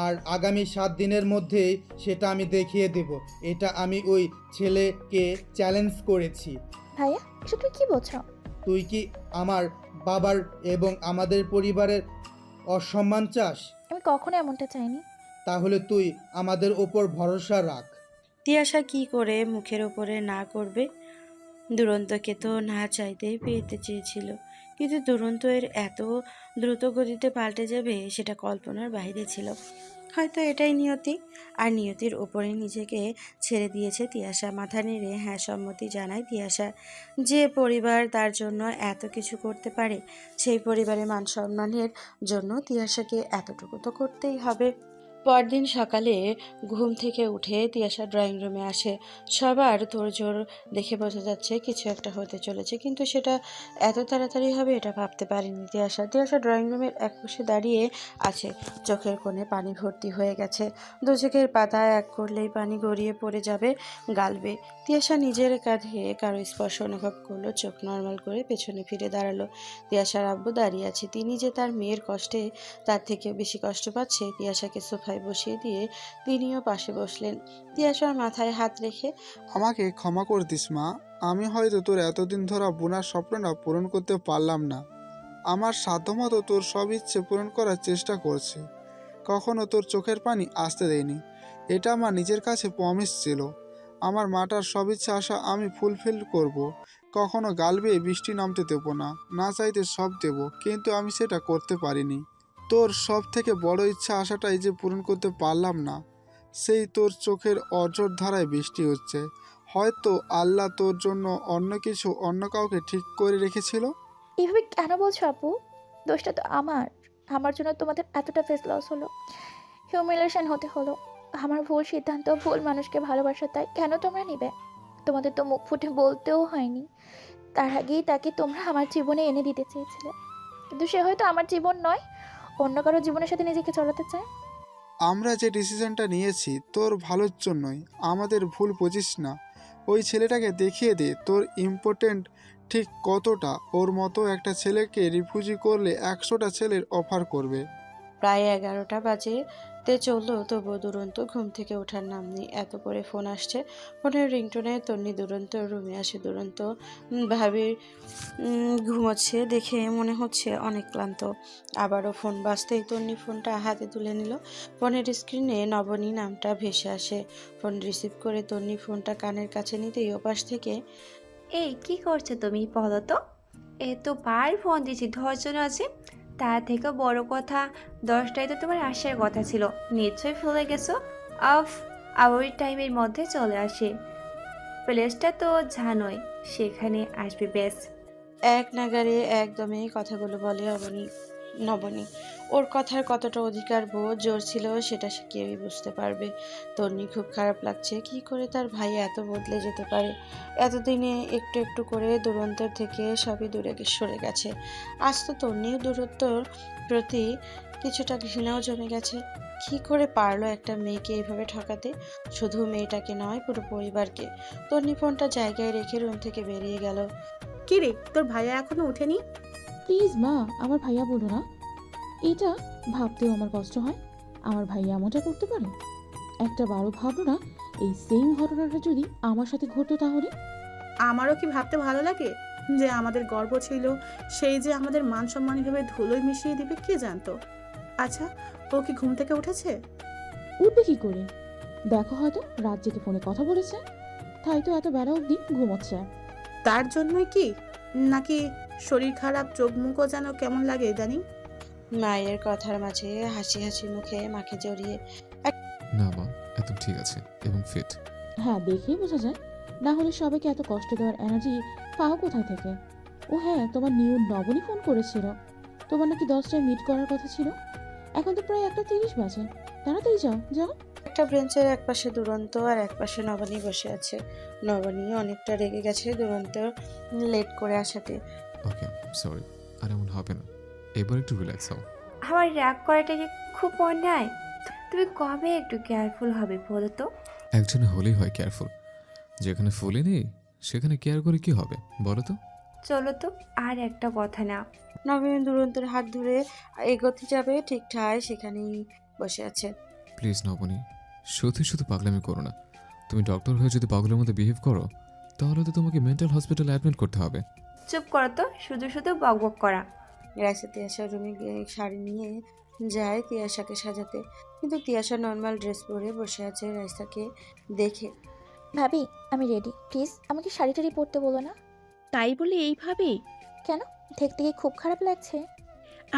আর আগামী 7 দিনের মধ্যেই সেটা আমি দেখিয়ে দেব। এটা আমি ওই ছেলেকে চ্যালেঞ্জ করেছি। ভাইয়া এসব তুই কি বলছো? তুই কি আমার বাবার এবং আমাদের পরিবারের অসম্মান চাস? আমি কখনো এমনটা চাইনি। তাহলে তুই আমাদের ওপর ভরসা রাখ। তিয়াশা কি করে মুখের ওপরে না করবে? দুরন্তকে তো না চাইতেই পেতে চেয়েছিল, কিন্তু দুরন্ত এর এত দ্রুত গতিতে পাল্টে যাবে সেটা কল্পনার বাইরে ছিল। হয়তো এটাই নিয়তি, আর নিয়তির ওপরে নিজেকে ছেড়ে দিয়েছে তিয়াশা। মাথা নেড়ে হ্যাঁ সম্মতি জানায় তিয়াশা। যে পরিবার তার জন্য এত কিছু করতে পারে, সেই পরিবারের মান সম্মানের জন্য তিয়াশাকে এতটুকু তো করতেই হবে। পরদিন সকালে ঘুম থেকে উঠে তিয়াশা ড্রয়িং রুমে আসে। সবার তোড়জোড় দেখে বোঝা যাচ্ছে কিছু একটা হতে চলেছে, কিন্তু সেটা এত তাড়াতাড়ি হবে এটা ভাবতে পারেনি তিয়াশা। তিয়াশা ড্রয়িং রুমের এক পাশে দাঁড়িয়ে আছে, চোখের কোণে পানি ভর্তি হয়ে গেছে। দু চোখের পাতা এক করলেই পানি গড়িয়ে পড়ে যাবে গালবে। তিয়াশা নিজের কাঁধে কারো স্পর্শ অনুভব করলো, চোখ নর্মাল করে পেছনে ফিরে দাঁড়ালো। তিয়াশার আব্বু দাঁড়িয়ে আছে। তিনি যে তার মেয়ের কষ্টে তার থেকে বেশি কষ্ট পাচ্ছে, তিয়াশাকে সোফায় বসিয়ে দিয়ে তিনিও পাশে বসলেন। তিয়াশার মাথায় হাত রেখে, আমাকে ক্ষমা করে দিস মা। আমি হয়তো তোর এতদিন ধরা বোনার স্বপ্নটা পূরণ করতে পারলাম না। আমার সাধ্যমতো তোর সব ইচ্ছে পূরণ করার চেষ্টা করছি। কখনো তোর চোখের পানি আসতে দেয়নি। এটা আমার নিজের কাছে প্রমিস ছিল। আমার মাটার সব ইচ্ছা আশা আমি ফুলফিল করব। কখনো গাল বেয়ে বৃষ্টি নামতে দেবো না, না চাইতে সব দেব, কিন্তু আমি সেটা করতে পারিনি। তোর সব থেকে বড় ইচ্ছা আশাটাই যে পূরণ করতে পারলাম না, সেই তোর চোখের অঝোর ধারায় বৃষ্টি হচ্ছে। হয়তো আল্লাহ তোর জন্য অন্য কিছু, অন্য কাউকে ঠিক করে রেখেছিল। এভাবে কেন বলছো আপু? দোষটা তো আমার জন্য তোমাদের এতটা ফেস লস হলো, হিউমিলেশন হতে হলো। আমার ভুল সিদ্ধান্ত, ভুল মানুষকে ভালোবাসা, তাই কেন তোমরা নিবে? তোমাদের তো মুখ ফুটে বলতেও হয়নি। তার আগেই তাকে তোমরা আমার জীবনে এনে দিতে চেয়েছিলে, কিন্তু সে হয়তো আমার জীবন নয়, অন্য কারো জীবনের সাথে নিজেকে চলাতে চায়। আমরা যে ডিসিশনটা নিয়েছি তোর ভালোর জন্যই, আমাদের ভুল বুঝিস না। ওই ছেলেটাকে দেখিয়ে দে তোর ইম্পর্টেন্ট ঠিক কতটা। ওর মতো একটা ছেলেকে রিফিউজি করলে 100টা ছেলের অফার করবে। প্রায় 11টা বাজে চললো, তবুও দুরন্ত ঘুম থেকে ওঠার নাম নেই। এত করে ফোন আসছে, ফোনের রিংটোনে তন্নি দুরন্ত রুমে আসে। দুরন্ত ভাবির ঘুমোচ্ছে দেখে মনে হচ্ছে অনেক ক্লান্ত। আবারও ফোন বাজতেই তন্নি ফোনটা হাতে তুলে নিল। ফোনের স্ক্রিনে নবনী নামটা ভেসে আসে। ফোন রিসিভ করে তন্নি ফোনটা কানের কাছে নিতেই ওপাশ থেকে, এই কি করছো তুমি বলো তো? বার ফোন দিয়েছি, ধৈর্য আছে। তার থেকে বড় কথা, 10টায় তো তোমার আসার কথা ছিল, নিশ্চয়ই ভুলে গেছো। অফ আওয়ার টাইমের মধ্যে চলে আসে। প্লেসটা তো জানোই, সেখানে আসবে বেশ। এক নাগারে একদমই কথাগুলো বলে নবনী। ওর কথার কতটা অধিকার বোধ জোর ছিল সেটা সে কেউই বুঝতে পারবে। তন্নি খুব খারাপ লাগছে, কি করে তার ভাই এত বদলে যেতে পারে। এতদিনে একটু একটু করে দুরন্তর থেকে সবই দূরে সরে গেছে। আজ তো তন্নির দূরত্বর প্রতি কিছুটা ঘৃণাও জমে গেছে। কি করে পারলো একটা মেয়েকে এইভাবে ঠকাতে? শুধু মেয়েটাকে নয়, পুরো পরিবারকে। তন্নি ফোনটা জায়গায় রেখে রুম থেকে বেরিয়ে গেল। কি রে, তোর ভাইয়া এখনো ওঠেনি? প্লিজ মা, আমার ভাইয়া বলো না। এটা ভাবতেও আমার কষ্ট হয়। আমার ভাইয়া এমনটা করতে পারে? একটা বারো ভাবো না, এই সেম ঘটনাটা যদি আমার সাথে ঘটতো তাহলে? আমারও কি ভাবতে ভালো লাগে যে আমাদের গর্ব ছিল সেই যে আমাদের মান সম্মান ভেবে ধুলোয় মিশিয়ে দিবে, কে জানতো। আচ্ছা, ও কি ঘুম থেকে উঠেছে? উঠবে কি করে? দেখো, হয়তো রাত জেগে ফোনে কথা বলেছে, তাই তো এত বেলা অবধি ঘুমোচ্ছে। তার জন্যই কি, নাকি শরীর খারাপ, চোখ মুখও যেন কেমন লাগে ইদানিং? মায়ের কথার মাঝে হাসি হাসি মুখে মাকে জড়িয়ে, না মা, একদম ঠিক আছে এবং ফিট। হ্যাঁ, দেখেই বোঝা যায়। না হলে সবাইকে এত কষ্ট দেওয়ার এনার্জি পাও কোথায় থেকে? ও হ্যাঁ, তোমার নিউ নবনী ফোন করেছিল। তোমার নাকি 10টায় মিট করার কথা ছিল। এখন তো প্রায় 1:30 বাজে। তাড়াতাড়ি যাও যাও। একটা বেঞ্চের একপাশে দুরন্ত আর একপাশে নবনী বসে আছে। নবনী অনেকটা রেগে গেছে দুরন্ত লেট করে আসাতে। ওকে, সরি। আর এমন হবে না, এবার একটু রিল্যাক্স হও। আমার রাগ করাটা কি খুব অন্যায়? তুমি কবে একটু কেয়ারফুল হবে বলো তো? একজনে হলেই হয় কেয়ারফুল, যেখানে ফুলে নেই সেখানে কেয়ার করে কি হবে বলো তো? চলো তো, আর একটা কথা না। নবীন দুরন্তের হাত ধরে এগোতে যাবে, ঠিক ঠায় সেখানেই বসে আছে। প্লিজ নবনী, শুধু শুধু পাগলামি করো না। তুমি ডক্টর হয়ে যদি পাগলের মতো বিহেভ করো, তাহলে তো তোমাকে মেন্টাল হসপিটালে অ্যাডমিট করতে হবে। চুপ করো তো, শুধু শুধু বকবক করা। রাইসা তিয়াশার রুমে গিয়ে শাড়ি নিয়ে যায় তিয়াশাকে সাজাতে, কিন্তু তিয়াশা নর্মাল ড্রেস পরে বসে আছে। রাইসাকে দেখে, ভাবি, আমি রেডি, প্লিজ আমাকে শাড়ি টাড়ি পরতে বলো না। তাই বলে এইভাবে? কেন, দেখতে কি খুব খারাপ লাগছে?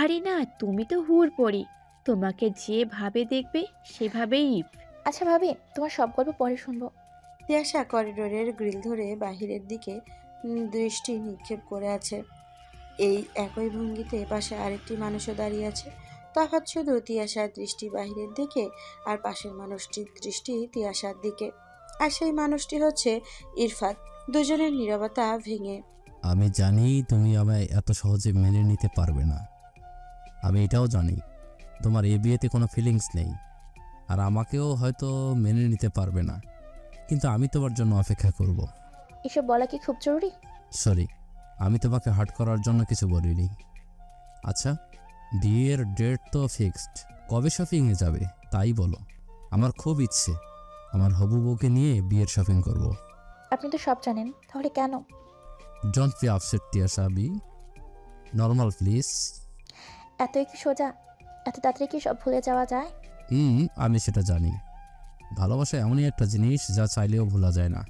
আরে না, তুমি তো হুর পড়ি, তোমাকে যেভাবে দেখবে সেভাবেই। আচ্ছা ভাবি, তোমার সব গল্প পরে শুনবো। তিয়াশা করিডোরের গ্রিল ধরে বাহিরের দিকে দৃষ্টি নিক্ষেপ করে আছে। এই একই ভঙ্গিতে পাশে আরেকটি মানুষও দাঁড়িয়ে আছে। তফাৎ শুধু তিয়াশার দৃষ্টি বাহিরের দিকে আর পাশের মানুষটির দৃষ্টি তিয়াশার দিকে। আর সেই মানুষটি হচ্ছে ইরফাত। দুজনের নীরবতা ভেঙে, আমি জানি তুমি আমায় এত সহজে মেনে নিতে পারবে না। আমি এটাও জানি তোমার এই বিয়েতে কোনো ফিলিংস নেই, আর আমাকেও হয়তো মেনে নিতে পারবে না, কিন্তু আমি তোমার জন্য অপেক্ষা করব। এসব বলা কি খুব জরুরি? সরি, আমি তোমাকে হার্ট করার জন্য কিছু বলিনি। আচ্ছা, বিয়ের ডেট তো ফিক্সড, কবে শপিংয়ে যাবে তাই বলো। আমার খুব ইচ্ছে আমার হবু বউকে নিয়ে বিয়ের শপিং করব। আপনি তো সব জানেন, তাহলে কেন? Don't be upset Tiyasha, be normal please. এতই কি সোজা? এত তাড়াতাড়ি কি সব ভুলে যাওয়া যায়? আমি সেটা জানি। ভালোবাসা এমনই একটা জিনিস যা চাইলেও ভোলা যায় না,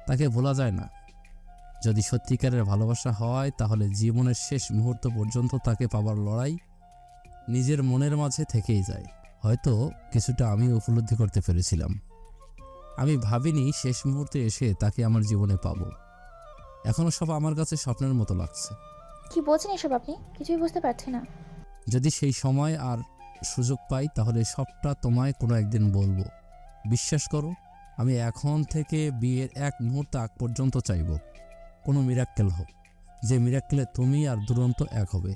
তাকে ভোলা যায় না। যদি সত্যিকারের ভালোবাসা হয় তাহলে জীবনের শেষ মুহূর্ত পর্যন্ত তাকে পাবার লড়াই নিজের মনের মাঝে থেকেই যায়। হয়তো কিছুটা আমি উপলব্ধি করতে পেরেছিলাম। আমি ভাবিনি শেষ মুহূর্তে এসে তাকে আমার জীবনে পাবো। এখনও সব আমার কাছে স্বপ্নের মতো লাগছে। কি বলছেন এসব আপনি? কিছুই বুঝতে পারছি না। যদি সেই সময় আর সুযোগ পাই তাহলে সবটা তোমায় কোনো একদিন বলবো। বিশ্বাস করো, আমি এখন থেকে বিয়ের এক মুহূর্ত আগ পর্যন্ত চাইব কোনো মিরাক্কেল হোক, যে মিরাক্কেলে তুমি আর দুরন্ত এক হবে।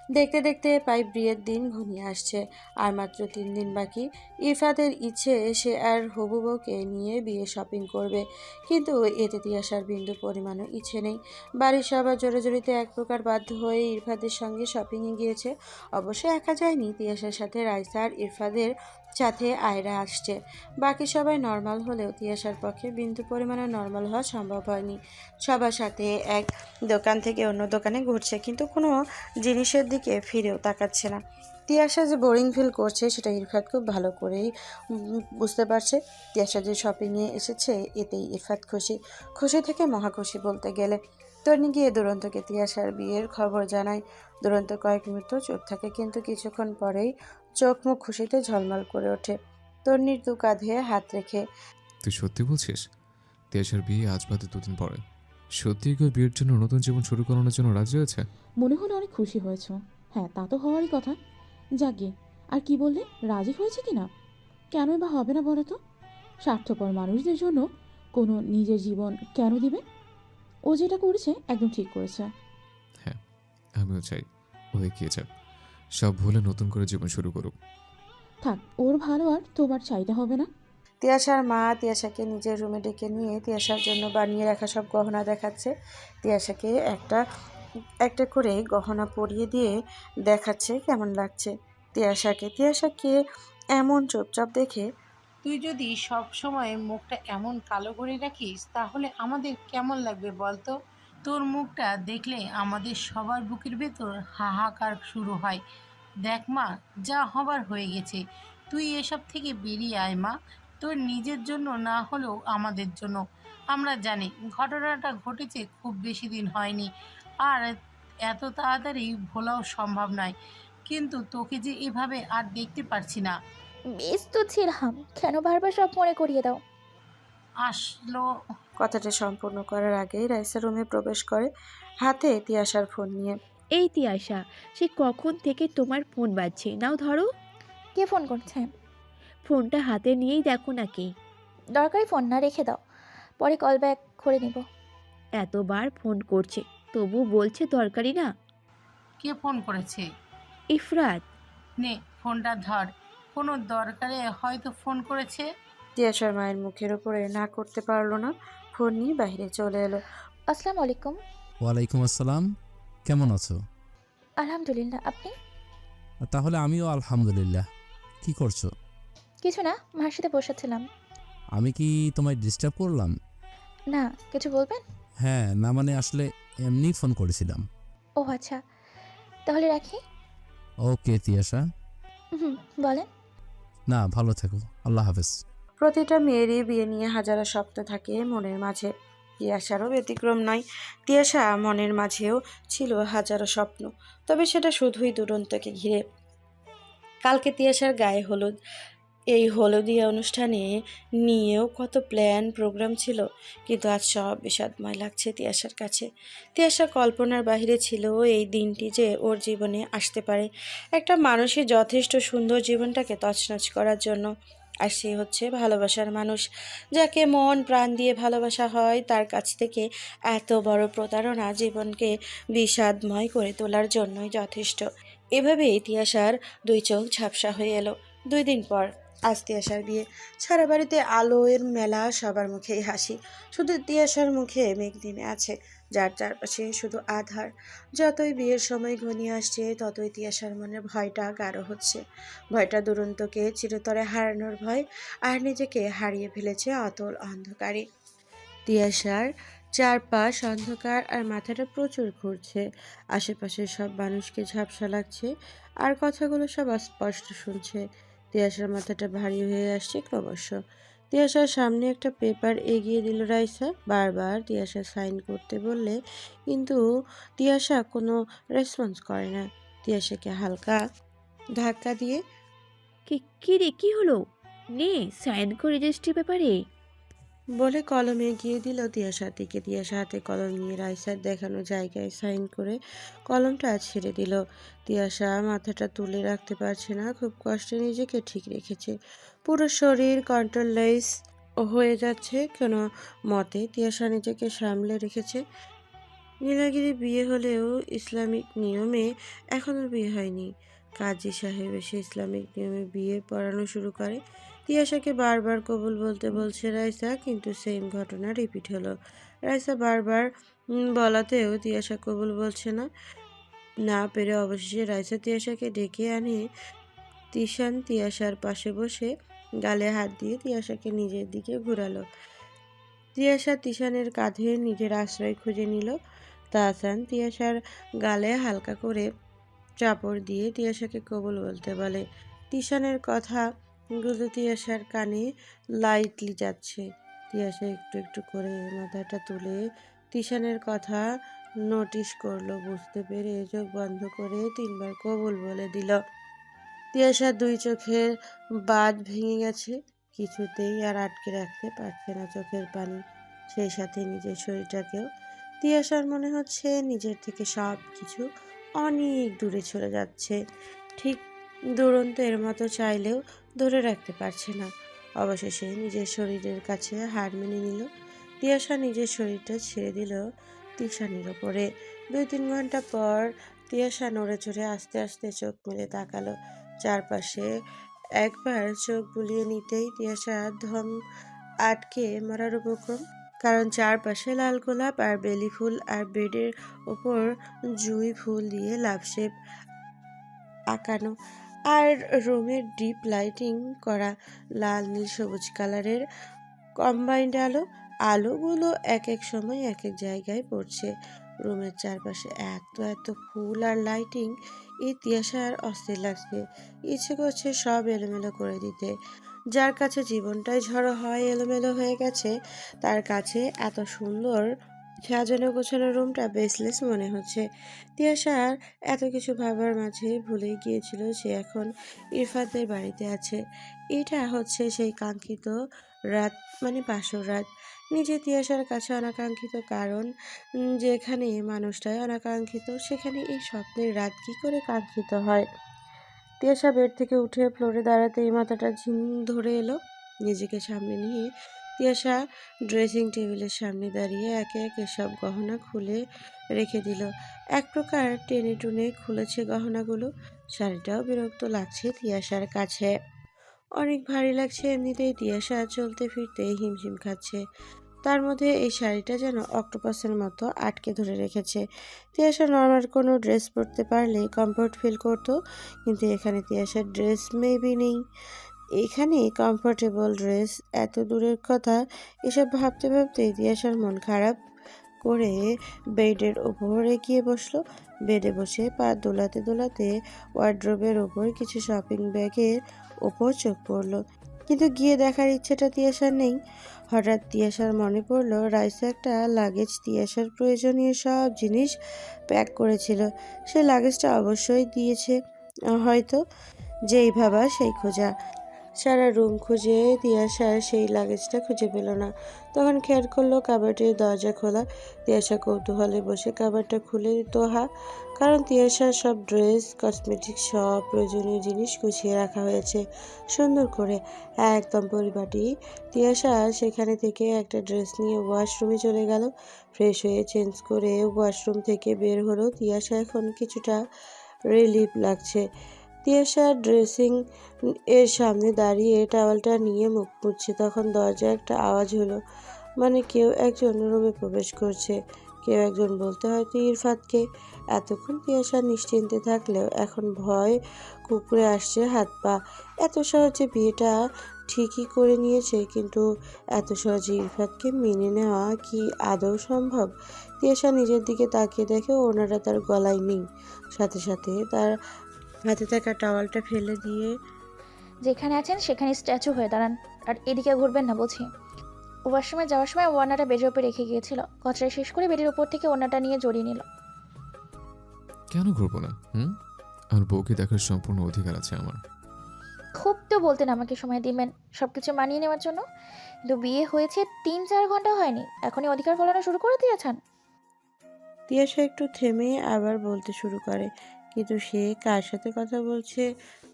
দেখতে দেখতে প্রায় বিয়ের দিন ঘনিয়ে আসছে, আর মাত্র 3 দিন বাকি। ইরফাদের ইচ্ছে সে আর হবু বউকে নিয়ে বিয়ে শপিং করবে, কিন্তু এতে তিয়াশার বিন্দু পরিমাণও ইচ্ছে নেই। বাড়ির সবার জোরাজোরিতে এক প্রকার বাধ্য হয়ে ইরফাদের সঙ্গে শপিংয়ে গিয়েছে। অবশ্য একা যায়নি, তিয়াশার সাথে রাইসা আর ইরফাদের সাথে আয়রা আসছে। বাকি সবাই নর্মাল হলেও তিয়াশার পক্ষে বিন্দু পরিমাণে নর্মাল হওয়া সম্ভব হয়নি। সবার সাথে এক দোকান থেকে অন্য দোকানে ঘুরছে, কিন্তু কোনো জিনিসের দিকে ফিরেও তাকাচ্ছে না। তিয়াশা যে বোরিং ফিল করছে সেটা ইরফাত খুব ভালো করেই বুঝতে পারছে। তিয়াশা যে শপিংয়ে এসেছে এতেই ইরফাত খুশি, খুশি থেকে মহাখুশি বলতে গেলে। তন্নি গিয়ে দুরন্তকে তিয়াশার বিয়ের খবর জানায়। দুরন্ত কয়েক মুহূর্ত চুপ থাকে, কিন্তু কিছুক্ষণ পরেই চোখ মুখ খুশিতে ঝলমল করে ওঠে। তন্নির 2 কাঁধে হাত রেখে, তুই সত্যি বলছিস? তিয়াশার বিয়ে আজ বাদে 2 দিন পরে? সত্যি কেউ বিয়ের জন্য নতুন জীবন শুরু করানোর জন্য রাজি হয়েছে? মনে হলো অনেক খুশি হয়েছ। হ্যাঁ, তা তো হওয়ারই কথা। যাকে আর কি বললে, রাজি হয়েছে কি না? কেনই বা হবে না বলো তো? স্বার্থপর মানুষদের জন্য কোনো নিজের জীবন কেন দিবে? ও যেটা করেছে একদম ঠিক করেছে। হ্যাঁ, আমিও চাই ও এগিয়ে যাক, সব ভুলে নতুন করে জীবন শুরু করুক। থাক, ওর ভালো আর তোমার চাইতে হবে না। তিয়াশার মা তিয়াশাকে নিজের রুমে ডেকে নিয়ে তিয়াশার জন্য বানিয়ে রাখা সব গহনা দেখাচ্ছে। তিয়াশাকে একটা একটা করে গহনা পরিয়ে দিয়ে দেখাচ্ছে কেমন লাগছে তিয়াশাকে এমন চুপচাপ দেখে তুই যদি সব সময় মুখটা এমন কালো করে রাখিস তাহলে আমাদের কেমন লাগবে বলতো? তোর মুখটা দেখলে আমাদের সবার বুকের ভেতর হাহাকার শুরু হয়। দেখ মা, যা হবার হয়ে গেছে, তুই এসব থেকে বেরিয়ে আয় মা, তোর নিজের জন্য না হলেও আমাদের জন্য। আমরা জানি ঘটনাটা ঘটেছে খুব বেশি দিন হয়নি, আর এত তাড়াতাড়ি ভোলাও সম্ভব নয়, কিন্তু তোকে যে এভাবে আর দেখতে পারছি না। বেশ তো ছিলাম, কেন বারবার সব মনে করিয়ে দাও? আসলো। কথাটা সম্পূর্ণ করার আগেই রাইসা রুমে প্রবেশ করে, হাতে তিয়াশার ফোন নিয়ে। এই তিয়াশা, সে কখন থেকে তোমার ফোন বাজছে, নাও ধরো। কে ফোন করছে? ফোনটা হাতে নিয়েই দেখো না কে। দরকারি ফোন না, রেখে দাও, পরে কল ব্যাক করে নিব। এতবার ফোন করছে তবু বলছে দরকারি না। কে ফোন করেছে? ইফরাত। নে ফোনটা ধর, কোনো দরকারে হয়তো ফোন করেছে। তিয়াশার মায়ের মুখের উপরে না করতে পারলো না, ফোন নিয়ে বাইরে চলে এলো। আসসালামু আলাইকুম। ওয়ালাইকুম আসসালাম। কেমন আছো? আলহামদুলিল্লাহ, আপনি? তাহলে আমিও আলহামদুলিল্লাহ। কি করছো? কিছু না, মার সাথে বসেছিলাম। আমি কি তোমায় ডিস্টার্ব করলাম? না, কিছু বলবেন? হ্যাঁ, না মানে আসলে এমনি ফোন করেছিলাম। ও আচ্ছা, তাহলে রাখি। ওকে তিয়াশা। হুম, বলেন। না, ভালো থেকো। আল্লাহ হাফেজ। প্রতিটা মেয়েরই বিয়ে নিয়ে হাজারো স্বপ্ন থাকে মনের মাঝে, তিয়াশারও ব্যতিক্রম নয়। তিয়াশা মনের মাঝেও ছিল হাজারো স্বপ্ন, তবে সেটা শুধুই দুরন্তকে ঘিরে। কালকে তিয়াশার গায়ে হলুদ, এই হলুদিয়া অনুষ্ঠানে নিয়েও কত প্ল্যান প্রোগ্রাম ছিল, কিন্তু আজ সব বিষাদময় লাগছে তিয়াশার কাছে। তিয়াশা কল্পনার বাইরে ছিল এই দিনটি যে ওর জীবনে আসতে পারে, একটা মানুষের যথেষ্ট সুন্দর জীবনটাকে তছনছ করার জন্য। আর সে হচ্ছে ভালোবাসার মানুষ, যাকে মন প্রাণ দিয়ে ভালোবাসা হয়, তার কাছ থেকে এত বড় প্রতারণা জীবনকে বিষাদময় করে তোলার জন্যই যথেষ্ট। এভাবেই তিয়াশার 2 চোখ ঝাপসা হয়ে এলো। 2 দিন পর আজ তিয়াশার বিয়ে। সারা বাড়িতে আলোর মেলা, সবার মুখেই হাসি, শুধু তিয়াশার মুখে মেঘ নেমে আছে, যার চারপাশে শুধু আধার। যতই বিয়ের সময় ঘনিয়ে আসছে ততই তিয়াশার মনে ভয়টা গাঢ় হচ্ছে। ভয়টা দুরন্তকে চিরতরে হারানোর ভয়, আর নিজেকে হারিয়ে ফেলেছে অতল অন্ধকারে। তিয়াশার চারপাশ অন্ধকার, আর মাথাটা প্রচুর ঘুরছে। আশেপাশের সব মানুষকে ঝাপসা লাগছে, আর কথাগুলো সব অস্পষ্ট শুনছে। তিয়াশার মাথাটা ভারী হয়ে আসছে ক্রমশ। তিয়াশার সামনে একটা পেপার এগিয়ে দিল রাইসা, বারবার তিয়াশা সাইন করতে বললে কিন্তু তিয়াশা কোনো রেসপন্স করে না। তিয়াশাকে হালকা ধাক্কা দিয়ে। কি রে, কি হলো? নে সাইন করে রেজিস্ট্রি পেপারে। বলে কলম এগিয়ে দিল তিয়াশার দিকে। তিয়াশা হাতে কলম নিয়ে রাইসার দেখানো জায়গায় সাইন করে কলমটা ছেড়ে দিল। তিয়াশা মাথাটা তুলে রাখতে পারছে না, খুব কষ্টে নিজেকে ঠিক রেখেছে। পুরো শরীর কন্ট্রোললেস হয়ে যাচ্ছে কোনো মতে। তিয়াশা নিজেকে সামলে রেখেছে। নীলাগিরি বিয়ে হলেও ইসলামিক নিয়মে এখনো বিয়ে হয়নি। কাজী সাহেব এসে ইসলামিক নিয়মে বিয়ে পড়ানো শুরু করে। তিয়াশাকে বারবার কবুল বলতে বলছে রাইসা, কিন্তু সেম ঘটনা রিপিট হলো। রাইসা বারবার বলাতেও তিয়াশা কবুল বলছে না। না পেরে অবশেষে রাইসা তিয়াশাকে ডেকে আনে। তিশান তিয়াশার পাশে বসে গালে হাত দিয়ে তিয়াশাকে নিজের দিকে ঘুরালো। তিয়াশা তিশানের কাঁধে নিজের আশ্রয় খুঁজে নিল। তাহসান তিয়াশার গালে হালকা করে চাপড় দিয়ে তিয়াশাকে কবুল বলতে বলে। তিশানের কথাগুলো তিয়াশার কানে লাইটলি যাচ্ছে। তিয়াশা একটু একটু করে মাথাটা তুলে তিশানের কথা নোটিশ করলো। বুঝতে পেরে চোখ বন্ধ করে 3বার কবুল বলে দিল। তিয়াশার 2 চোখের বাঁধ ভেঙে গেছে। কিছুতেই আর আটকে রাখতে পারছে না চোখের পানি, সেই সাথে নিজের শরীরটাকেও। তিয়াশার মনে হচ্ছে নিজের থেকে সব কিছু অনেক দূরে চলে যাচ্ছে। ঠিক দুরন্তের মতো চাইলেও ধরে রাখতে পারছে না। অবশেষে নিজের শরীরের কাছে হার মেনে নিল। তিয়াশা নিজের শরীরটা ছেড়ে দিল তিশানের ওপরে। 2-3 ঘন্টা পর তিয়াশা নড়ে চড়ে আস্তে আস্তে চোখ মেলে তাকালো চারপাশে। একবার চোখ বুলিয়ে নিতেই তিয়াশা ধম আটকে মরার উপক্রম। কারণ চারপাশে লাল গোলাপ আর বেলি ফুল, আর বেডের ওপর জুঁই ফুল দিয়ে লাভ শেপ আঁকানো, আর রুমের ডিপ লাইটিং করা লাল নীল সবুজ কালারের কম্বাইন্ড আলো। আলোগুলো এক এক সময় এক এক জায়গায় পড়ছে। রুমের চারপাশে এত এত ফুল আর লাইটিং, এই তিয়াশার অস্থির লাগছে। ইচ্ছে করছে সব এলোমেলো করে দিতে। যার কাছে জীবনটাই ঝড়ো হয় এলোমেলো হয়ে গেছে, তার কাছে এত সুন্দর সাজানো গোছানো রুমটা বেসলেস মনে হচ্ছে। তিয়াশার এত কিছু ভাবার মাঝে ভুলে গিয়েছিল সে এখন ইরফাতের বাড়িতে আছে। এটা হচ্ছে সেই কাঙ্ক্ষিত রাত, মানে বাসর রাত। নিজে তিয়াশার কাছে অনাকাঙ্ক্ষিত, কারণ যেখানে মানুষটাই অনাকাঙ্ক্ষিত সেখানে এই স্বপ্নের রাত কি করে কাঙ্ক্ষিত হয়। তিয়াশা বেড থেকে উঠে ফ্লোরে দাঁড়াতেই মাথাটা ঝিম ধরে এলো। নিজেকে সামনে নিয়ে তিয়াশা ড্রেসিং টেবিলের সামনে দাঁড়িয়ে একে একে সব গহনা খুলে রেখে দিল। এক প্রকার টেনে টুনে খুলেছে গহনাগুলো। শাড়িটাও বিরক্ত লাগছে তিয়াশার কাছে, অনেক ভারী লাগছে। এমনিতেই তিয়াশা চলতে ফিরতে হিমশিম খাচ্ছে, তার মধ্যে এই শাড়িটা যেন অক্টোপাসের মতো আটকে ধরে রেখেছে। তিয়াশা নর্মাল কোনো ড্রেস পরতে পারলে কমফোর্ট ফিল করতো, কিন্তু এখানে তিয়াশার ড্রেস মেবি নেই। এখানে কমফোর্টেবল ড্রেস এত দূরের কথা। এসব ভাবতে ভাবতে তিয়াশার মন খারাপ করে বেডের ওপর এগিয়ে বসলো। বেডে বসে পা দোলাতে দোলাতে ওয়ার্ড্রোবের ওপর কিছু শপিং ব্যাগের ওপর চোখ পড়লো, কিন্তু গিয়ে দেখার ইচ্ছেটা তিয়াশার নেই। হঠাৎ তিয়াশার মনে পড়লো রাইসা একটা লাগেজ তিয়াশার প্রয়োজনীয় সব জিনিস প্যাক করেছিল। সে লাগেজটা অবশ্যই দিয়েছে হয়তো। যেই ভাবা সেই খোঁজা। সারা রুম খুঁজে তিয়াশা সেই লাগেজটা খুঁজে পেল না। তখন খেয়াল করলো কাবার্ডের দরজা খোলা। তিয়াশা কৌতূহলে বসে কাবার্ডটা খুলে দিত কারণ তিয়াশার সব ড্রেস কসমেটিক্স সব প্রয়োজনীয় জিনিস গুছিয়ে রাখা হয়েছে সুন্দর করে, একদম পরিপাটি। তিয়াশা সেখানে থেকে একটা ড্রেস নিয়ে ওয়াশরুমে চলে গেল। ফ্রেশ হয়ে চেঞ্জ করে ওয়াশরুম থেকে বের হলো। তিয়াশা এখন কিছুটা রিলিফ লাগছে। তিয়াশা ড্রেসিং এর সামনে দাঁড়িয়ে টাওয়ালটা নিয়ে মুখ মুছছে, তখন দরজায় একটা আওয়াজ হলো, মানে কেউ একজন রুমে প্রবেশ করছে। কেউ একজন বলতে হয়তো ইরফাতকে। এতক্ষণ তিয়াশা নিশ্চিন্তে থাকলেও এখন ভয় কুঁকড়ে আসছে হাত পা। এত সহজে বিয়েটা ঠিকই করে নিয়েছে, কিন্তু এত সহজে ইরফাতকে মেনে নেওয়া কি আদৌ সম্ভব? তিয়াশা নিজের দিকে তাকিয়ে দেখে ওনারা তার গলায় নেই। সাথে সাথে তার হাতে থাকা টাওয়ালটা ফেলে দিয়ে, যেখানে আছেন সেখানে স্ট্যাচু হয়ে দাঁড়ান, আর এদিকে ঘুরবেন না বলছি। ওয়াশরুমে যাওয়ার সময় ওয়ানাটা বেডের উপরে রেখে গিয়েছিল। কচরা শেষ করে বেডের উপর থেকে ওনাটা নিয়ে জড়িয়ে নিল। কেন ঘুরবো না? আর বউকে দেখার সম্পূর্ণ অধিকার আছে আমার। খুব তো বলতেন আমাকে সময় দিবেন সব কিছু মানিয়ে নেওয়ার জন্য, কিন্তু বিয়ে হয়েছে 3-4 ঘন্টা হয়নি, এখনই অধিকার ফলানো শুরু করে দিয়েছেন। তিয়াশা একটু থেমে আবার বলতে শুরু করে, কিন্তু সে কার সাথে কথা বলছে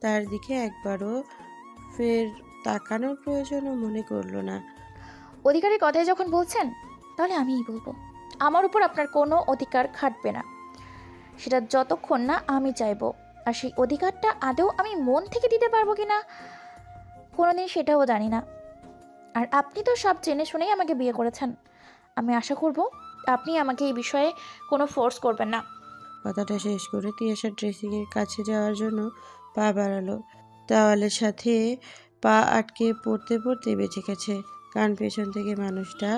তার দিকে একবারও ফের তাকানোর প্রয়োজনও মনে করলো না। অধিকারের কথাই যখন বলছেন তাহলে আমিই বলবো, আমার উপর আপনার কোনো অধিকার খাটবে না, সেটা যতক্ষণ না আমি চাইবো। আর সেই অধিকারটা আদৌ আমি মন থেকে দিতে পারবো কি না কোনোদিন সেটাও জানি না। আর আপনি তো সব জেনে শুনেই আমাকে বিয়ে করেছেন, আমি আশা করব আপনি আমাকে এই বিষয়ে কোনো ফোর্স করবেন না। কথাটা শেষ করে তিয়াশা ড্রেসিংয়ের কাছে যাওয়ার জন্য পা বাড়ালো। দেওয়ালের সাথে পা আটকে পড়তে পড়তে বেঁচে গেছে, কারণ পেছন থেকে মানুষটা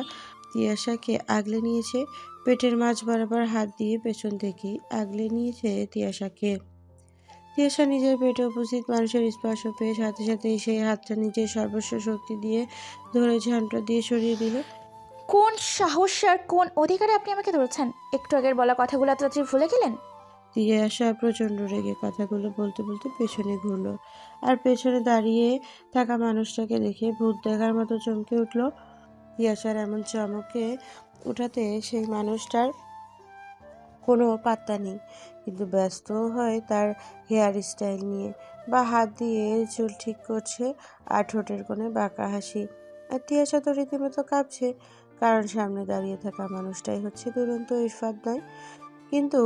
তিয়াশাকে আগলে নিয়েছে, পেটের মাঝ বরাবর হাত দিয়ে পেছন থেকেই আগলে নিয়েছে তিয়াশাকে। তিয়াশা নিজের পেটে উপস্থিত মানুষের স্পর্শ পেয়ে সাথে সাথেই সেই হাতটা নিজের সর্বস্ব শক্তি দিয়ে ধরে ঝান্টা দিয়ে সরিয়ে দিল। কোন সাহস আর কোন অধিকারে আপনি আমাকে ধরেছেন? একটু আগের বলা কথাগুলো তো ভুলে গেলেন? তিয়াশা প্রচণ্ড রেগে কথাগুলো বলতে বলতে পেছনে ঘুরলো, আর পেছনে দাঁড়িয়ে থাকা মানুষটাকে দেখে ভূত দেখার মতো চমকে উঠল। তিয়াশার এমন চমকে উঠাতে সেই মানুষটার কোনো পাত্তা নেই, কিন্তু ব্যস্ত হয় তার হেয়ার স্টাইল নিয়ে, বা হাত দিয়ে চুল ঠিক করছে, আর ঠোঁটের কোণে বাঁকা হাসি। আর তিয়াশা তো রীতিমতো কাঁপছে, কারণ সামনে দাঁড়িয়ে থাকা মানুষটাই হচ্ছে দুরন্ত ইরফাদ নয়। কিন্তু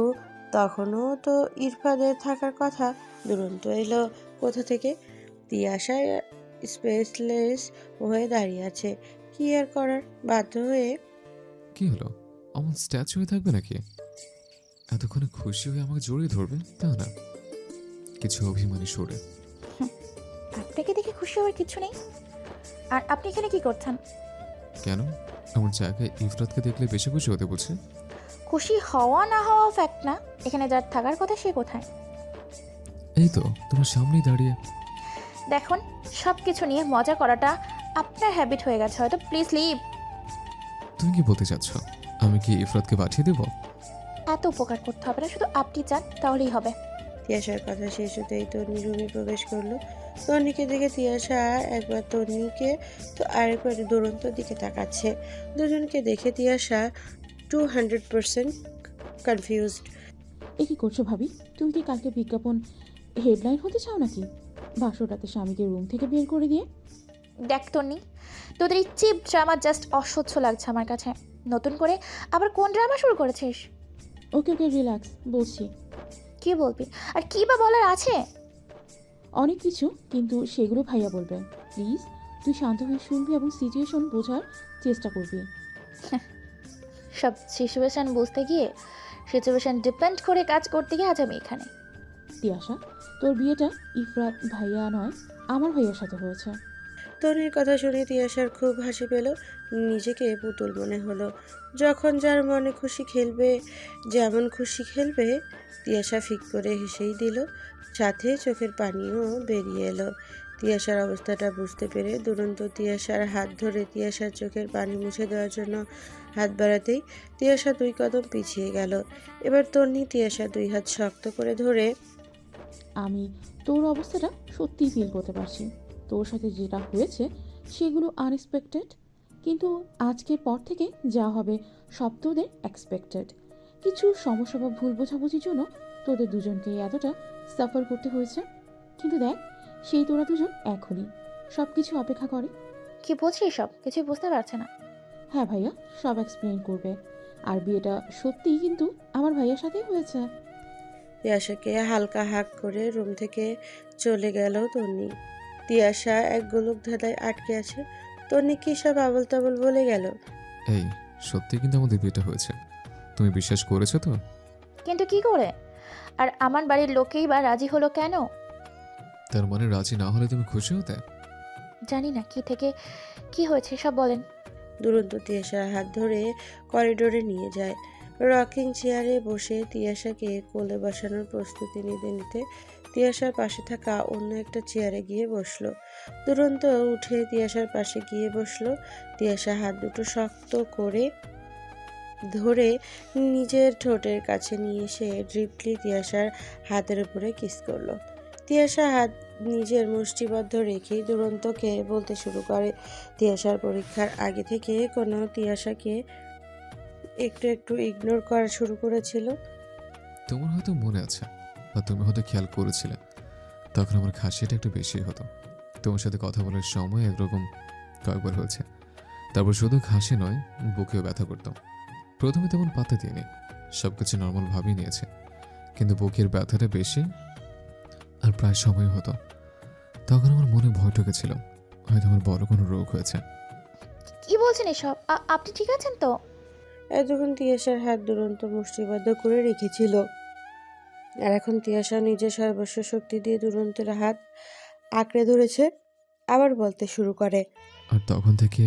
তখনও তো ইরফাদের থাকার কথা, দুরন্ত এলো কোথা থেকে? তিয়াশা স্পেসলেস হয়ে দাঁড়িয়ে আছে, কি আর করার, বাধ্য হয়ে। কি হলো, অমন স্ট্যাচু হয়ে থাকবে নাকি? এতক্ষণে খুশি হয়ে আমাকে জড়িয়ে ধরবে তা না, কিছু অভিমানী সরে। আপনাকে দেখে খুশি হওয়ার কিছু নেই। আর আপনি এখানে কি করছেন? কেন, এমন জায়গায় ইফরাতকে দেখলে বেশি খুশি হতে বলছে? খুশি হওয়া না হওয়া ফ্যাক্ট না, এখানে যার থাকার কথা সে কোথায়? এই তো তোমার সামনেই দাঁড়িয়ে। দেখুন, সব কিছু নিয়ে মজা করাটা আপনার হ্যাবিট হয়ে গেছে হয়তো, প্লিজ লিভ। তুমি কি বলতে চাচ্ছ, আমি কি ইফরাতকে পাঠিয়ে দেবো? এত উপকার করতে হবে না, শুধু আপনি চান তাহলেই হবে। তিয়াশার কথা শেষ হতেই তন্নি রুমে প্রবেশ করলো। তন্নিকে দেখে তিয়াশা একবার তন্নিকে তো আরেকবার দুরন্তর দিকে তাকাচ্ছে। দুজনকে দেখে তিয়াশা 200% কনফিউজড। এ কি করছো ভাবি? তুমি কি কালকে বিজ্ঞাপন হেডলাইন হতে চাও নাকি? বাসরাতে স্বামীকে রুম থেকে বের করে দিয়ে? দেখ তন্নি, তোদের এই চিপ ড্রামা জাস্ট অসহ্য লাগছে আমার কাছে। নতুন করে আবার কোন ড্রামা শুরু করেছিস? ওকে ওকে রিল্যাক্স, বলছি। কি বলবি আর কি বা বলার আছে? অনেক কিছু, কিন্তু সেগুলো ভাইয়া বলবে। প্লিজ তুই শান্ত হয়ে শুনবি এবং সিচুয়েশন বোঝার চেষ্টা করবি। সব সিচুয়েশান বুঝতে গিয়ে সিচুয়েশান ডিপেন্ড করে কাজ করতে গিয়ে আজ আমি এখানে। তিয়াশা, তোর বিয়েটা ইফরাত ভাইয়া নয়, আমার ভাইয়ার সাথে হয়েছে। তন্নির কথা শুনে তিয়াশার খুব হাসি পেল, নিজেকে পুতুল মনে হলো। যখন যার মনে খুশি খেলবে, যেমন খুশি খেলবে। তিয়াশা ফিক করে হেসেই দিল, সাথে চোখের পানিও বেরিয়ে এলো। তিয়াশার অবস্থাটা বুঝতে পেরে দুরন্ত তিয়াশার হাত ধরে তিয়াশার চোখের পানি মুছে দেওয়ার জন্য হাত বাড়াতেই তিয়াশা 2 কদম পিছিয়ে গেল। এবার তন্নি তিয়াশা 2 হাত শক্ত করে ধরে, আমি তোর অবস্থাটা সত্যিই ফিল করতে পারছি। তোর সাথে যেটা হয়েছে সেগুলো আনএক্সপেক্টেড, কিন্তু আজকের পর থেকে যা হবে সব তোদের এক্সপেক্টেড। কিছু সমস্যা বা ভুল বোঝাবুঝির জন্য তোদের দুজনকে এতটা সাফার করতে হয়েছে, কিন্তু দেখ সেই তোরা দুজন এখনই সব কিছু অপেক্ষা করে। কি বলছিস? সব কিছুই বুঝতে পারছে না। হ্যাঁ ভাইয়া সব এক্সপ্লেন করবে, আর বিয়েটা সত্যিই কিন্তু আমার ভাইয়ার সাথেই হয়েছে। তিয়াশাকে হালকা হাঁক করে রুম থেকে চলে গেল তন্নি। তিয়াশা এক গোলক ধাঁধায় আটকে আছে। তন্নি কি সব আবল তাবল বলে গেল? এই সত্যি কিন্তু আমাদের বিয়েটা হয়েছে, তুমি বিশ্বাস করেছো তো? কিন্তু কি করে? আর আমার বাড়ির লোকেই বা রাজি হলো কেন? তার মানে রাজি না হলে তুমি খুশি হতে? জানি না কি থেকে কি হয়েছে, সব বলেন। দুরন্ত তিয়াশার হাত ধরে করিডোরে নিয়ে যায়। রকিং চেয়ারে বসে তিয়াশাকে কোলে বসানোর প্রস্তুতি নিতে নিতে তিয়াশার পাশে থাকা অন্য একটা চেয়ারে গিয়ে বসলো। দুরন্ত উঠে তিয়াশার পাশে গিয়ে বসলো। তিয়াশা হাত দুটো শক্ত করে ধরে নিজের ঠোঁটের কাছে নিয়ে এসে ড্রিপলি তিয়াশার হাতের উপরে কিস করলো। তিয়াশা হাত নিজের মুষ্টিবদ্ধ রেখে দুরন্তকে বলতে শুরু করে। তিয়াশার পরীক্ষার আগে থেকে কোনো তিয়াশাকে একটু একটু ইগনোর করা শুরু করেছিল। তোমার হয়তো মনে আছে বা তুমি হয়তো খেয়াল করেছিলে তখন আমার খাসিটা একটু বেশি হতো। তোমার সাথে কথা বলার সময় একরকম কয়েকবার হয়েছে। তারপর শুধু খাসি নয়, বুকেও ব্যথা করতাম। প্রথমে তেমন পাত্তা দিইনি, সব কিছু নর্মালভাবেই নিয়েছে, কিন্তু বুকের ব্যথাটা বেশি আর প্রায় সময় হতো। তখন আমার মনে ভয় ঢুকেছিল হয়তো আমার বড় কোনো রোগ হয়েছে। কি বলছেন এসব? আপনি ঠিক আছেন তো? এতক্ষণ তিয়াশার হাত দুরন্ত মুষ্টিবদ্ধ করে রেখেছিল, আর এখন তিয়াশা নিজের সর্বস্ব শক্তি দিয়ে দুরন্তের হাত আঁকড়ে ধরেছে। আবার বলতে শুরু করে। আর তখন থেকে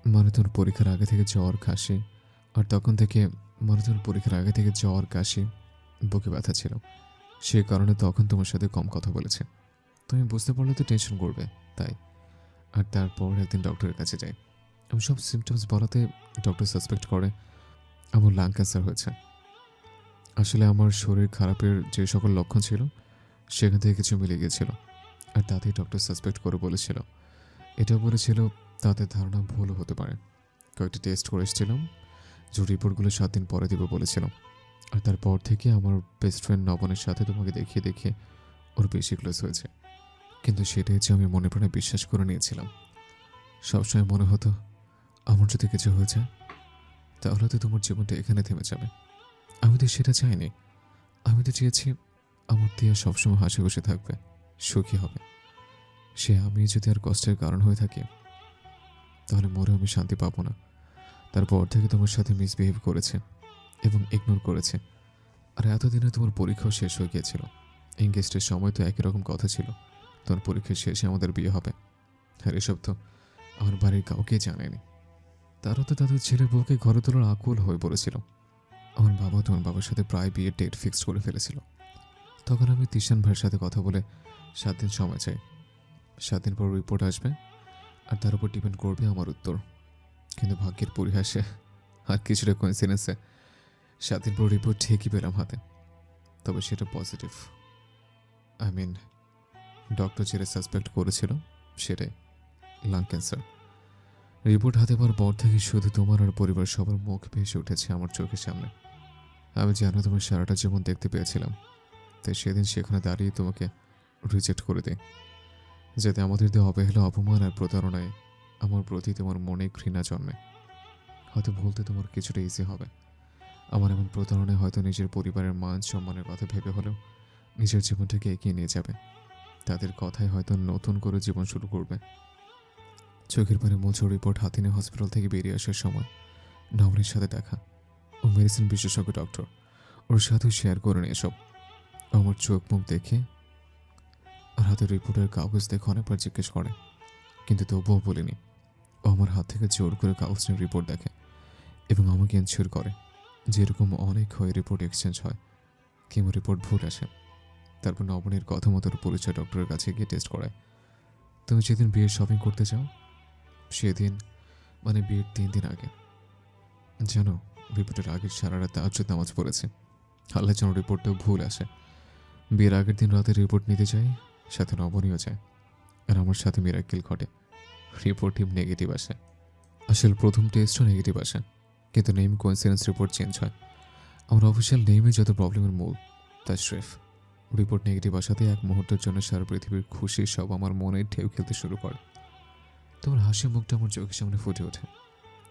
তোমার পরীক্ষার আগে থেকে জ্বর কাশি, বুকে ব্যথা ছিল। সে কারণে তখন তোমার সাথে কম কথা বলেছে। তুমি বুঝতে পারলে তো টেনশন করবে, তাই। আর তারপর একদিন ডক্টরের কাছে যাই। আমি সব সিমটমস বলাতে ডক্টর সাসপেক্ট করে আমার লাং ক্যান্সার হয়েছে। আসলে আমার শরীর খারাপের যে সকল লক্ষণ ছিল সেখান থেকে কিছু মিলে গিয়েছিল, আর তাতেই ডক্টর সাসপেক্ট করে বলেছিল। এটাও বলেছিল তাদের ধারণা ভুলও হতে পারে। কয়েকটা টেস্ট করে এসেছিলাম, যে রিপোর্টগুলো 7 দিন পরে দিব বলেছিল। আর তারপর থেকে আমার বেস্ট ফ্রেন্ড নবনের সাথে তোমাকে দেখিয়ে দেখিয়ে ওর বেশি ক্লোজ হয়েছে। কিন্তু সেটাই যে আমি মনে প্রাণে বিশ্বাস করে নিয়েছিলাম। সবসময় মনে হতো আমার যদি কিছু হয়ে যায় তাহলে তো তোমার জীবনটা এখানে থেমে যাবে। আমি তো সেটা চাইনি। আমি তো চেয়েছি আমার তিয়া সবসময় হাসি খুশি থাকবে, সুখী হবে। সে আমি যদি আর কষ্টের কারণ হয়ে থাকি তাহলে মরে আমি শান্তি পাবো না। তারপর থেকে তোমার সাথে মিসবিহেভ করেছে এবং ইগনোর করেছে। আর এতদিনে তোমার পরীক্ষাও শেষ হয়ে গিয়েছিল। এঙ্গেজডের সময় তো একই রকম কথা ছিল, তোমার পরীক্ষার শেষে আমাদের বিয়ে হবে। আর এসব তো আমার বাড়ির কাউকে জানায়নি। তারা তো তাদের ছেলের বউকে ঘরে তোলার আকুল হয়ে পড়েছিল। আমার বাবা তোমার বাবার সাথে প্রায় বিয়ের ডেট ফিক্সড করে ফেলেছিল। তখন আমি তিশান ভাইয়ের সাথে কথা বলে 7 দিন সময় চাই। 7 দিন পর রিপোর্ট আসবে, আর তার উপর ডিপেন্ড করবে আমার উত্তর। কিন্তু ভাগ্যের পরিহাসে আর কিছুটা কোইন্সিডেন্সে 7 দিন পর রিপোর্ট ঠিকই পেলাম হাতে। তবে সেটা পজিটিভ। ডক্টর যেটা সাসপেক্ট করেছিল সেটাই, লাং ক্যান্সার। রিপোর্ট হাতে পাওয়ার পর থেকে শুধু তোমার আর পরিবার সবার মুখ ভেসে উঠেছে আমার চোখের সামনে। আমি জানো তোমার সারাটা জীবন দেখতে পেয়েছিলাম, তাই সেদিন সেখানে দাঁড়িয়ে তোমাকে রিজেক্ট করে দিই, যাতে আমাদের দিয়ে অবহেলা, অপমান আর প্রতারণায় আমার প্রতি তোমার মনে ঘৃণা জন্মে। হয়তো বলতে তোমার কিছুটা ইজি হবে। আমার এমন প্রতারণায় হয়তো নিজের পরিবারের মান সম্মানের কথা ভেবে হলেও নিজের জীবনটাকে এগিয়ে নিয়ে যাবে। তাদের কথায় হয়তো নতুন করে জীবন শুরু করবে। চোখের পানি মোছো রিপোর্ট হাতে নিয়ে হসপিটাল থেকে বেরিয়ে আসার সময় নবনীর সাথে দেখা। ও মেডিসিন বিশেষজ্ঞ ডক্টর, ওর সাথেও শেয়ার করে নিয়ে এসব। আমার চোখ মুখ দেখে আর হাতের রিপোর্টের কাগজ দেখে অনেকবার জিজ্ঞেস করে, কিন্তু তবুও বলিনি। ও আমার হাত থেকে জোর করে কাগজ নিয়ে রিপোর্ট দেখে এবং আমাকে এনশিওর করে যেরকম অনেক হয়ে রিপোর্ট এক্সচেঞ্জ হয় কিংবা রিপোর্ট ভুল আসে। তারপর নবনীর কথা মতো পরিচয় ডক্টরের কাছে গিয়ে টেস্ট করায়। তুমি যেদিন বিয়ের শপিং করতে যাও সেদিন, বিয়ের 3 দিন আগে, জানো রিপোর্টের আগের সারা রাত তাহাজ্জুদ নামাজ পড়েছে। আল্লাহ যেন রিপোর্টটাও ভুল আসে। বিয়ের আগের দিন রাতে রিপোর্ট নিতে যাই, সাথে নবনীও যায়। আর আমার সাথে মিরাক্কেল ঘটে, রিপোর্ট নেগেটিভ আসে। আসলে প্রথম টেস্টও নেগেটিভ আসে, কিন্তু নেম কোইন্সিডেন্স রিপোর্ট চেঞ্জ হয়। আমার অফিসিয়াল নেমে যত প্রবলেমের মূল তা শ্রেফ। রিপোর্ট নেগেটিভ আসাতে এক মুহূর্তের জন্য সারা পৃথিবীর খুশি সব আমার মনে ঢেউ খেলতে শুরু করে। তোমার হাসি মুখটা আমার চোখের সামনে ফুটে ওঠে।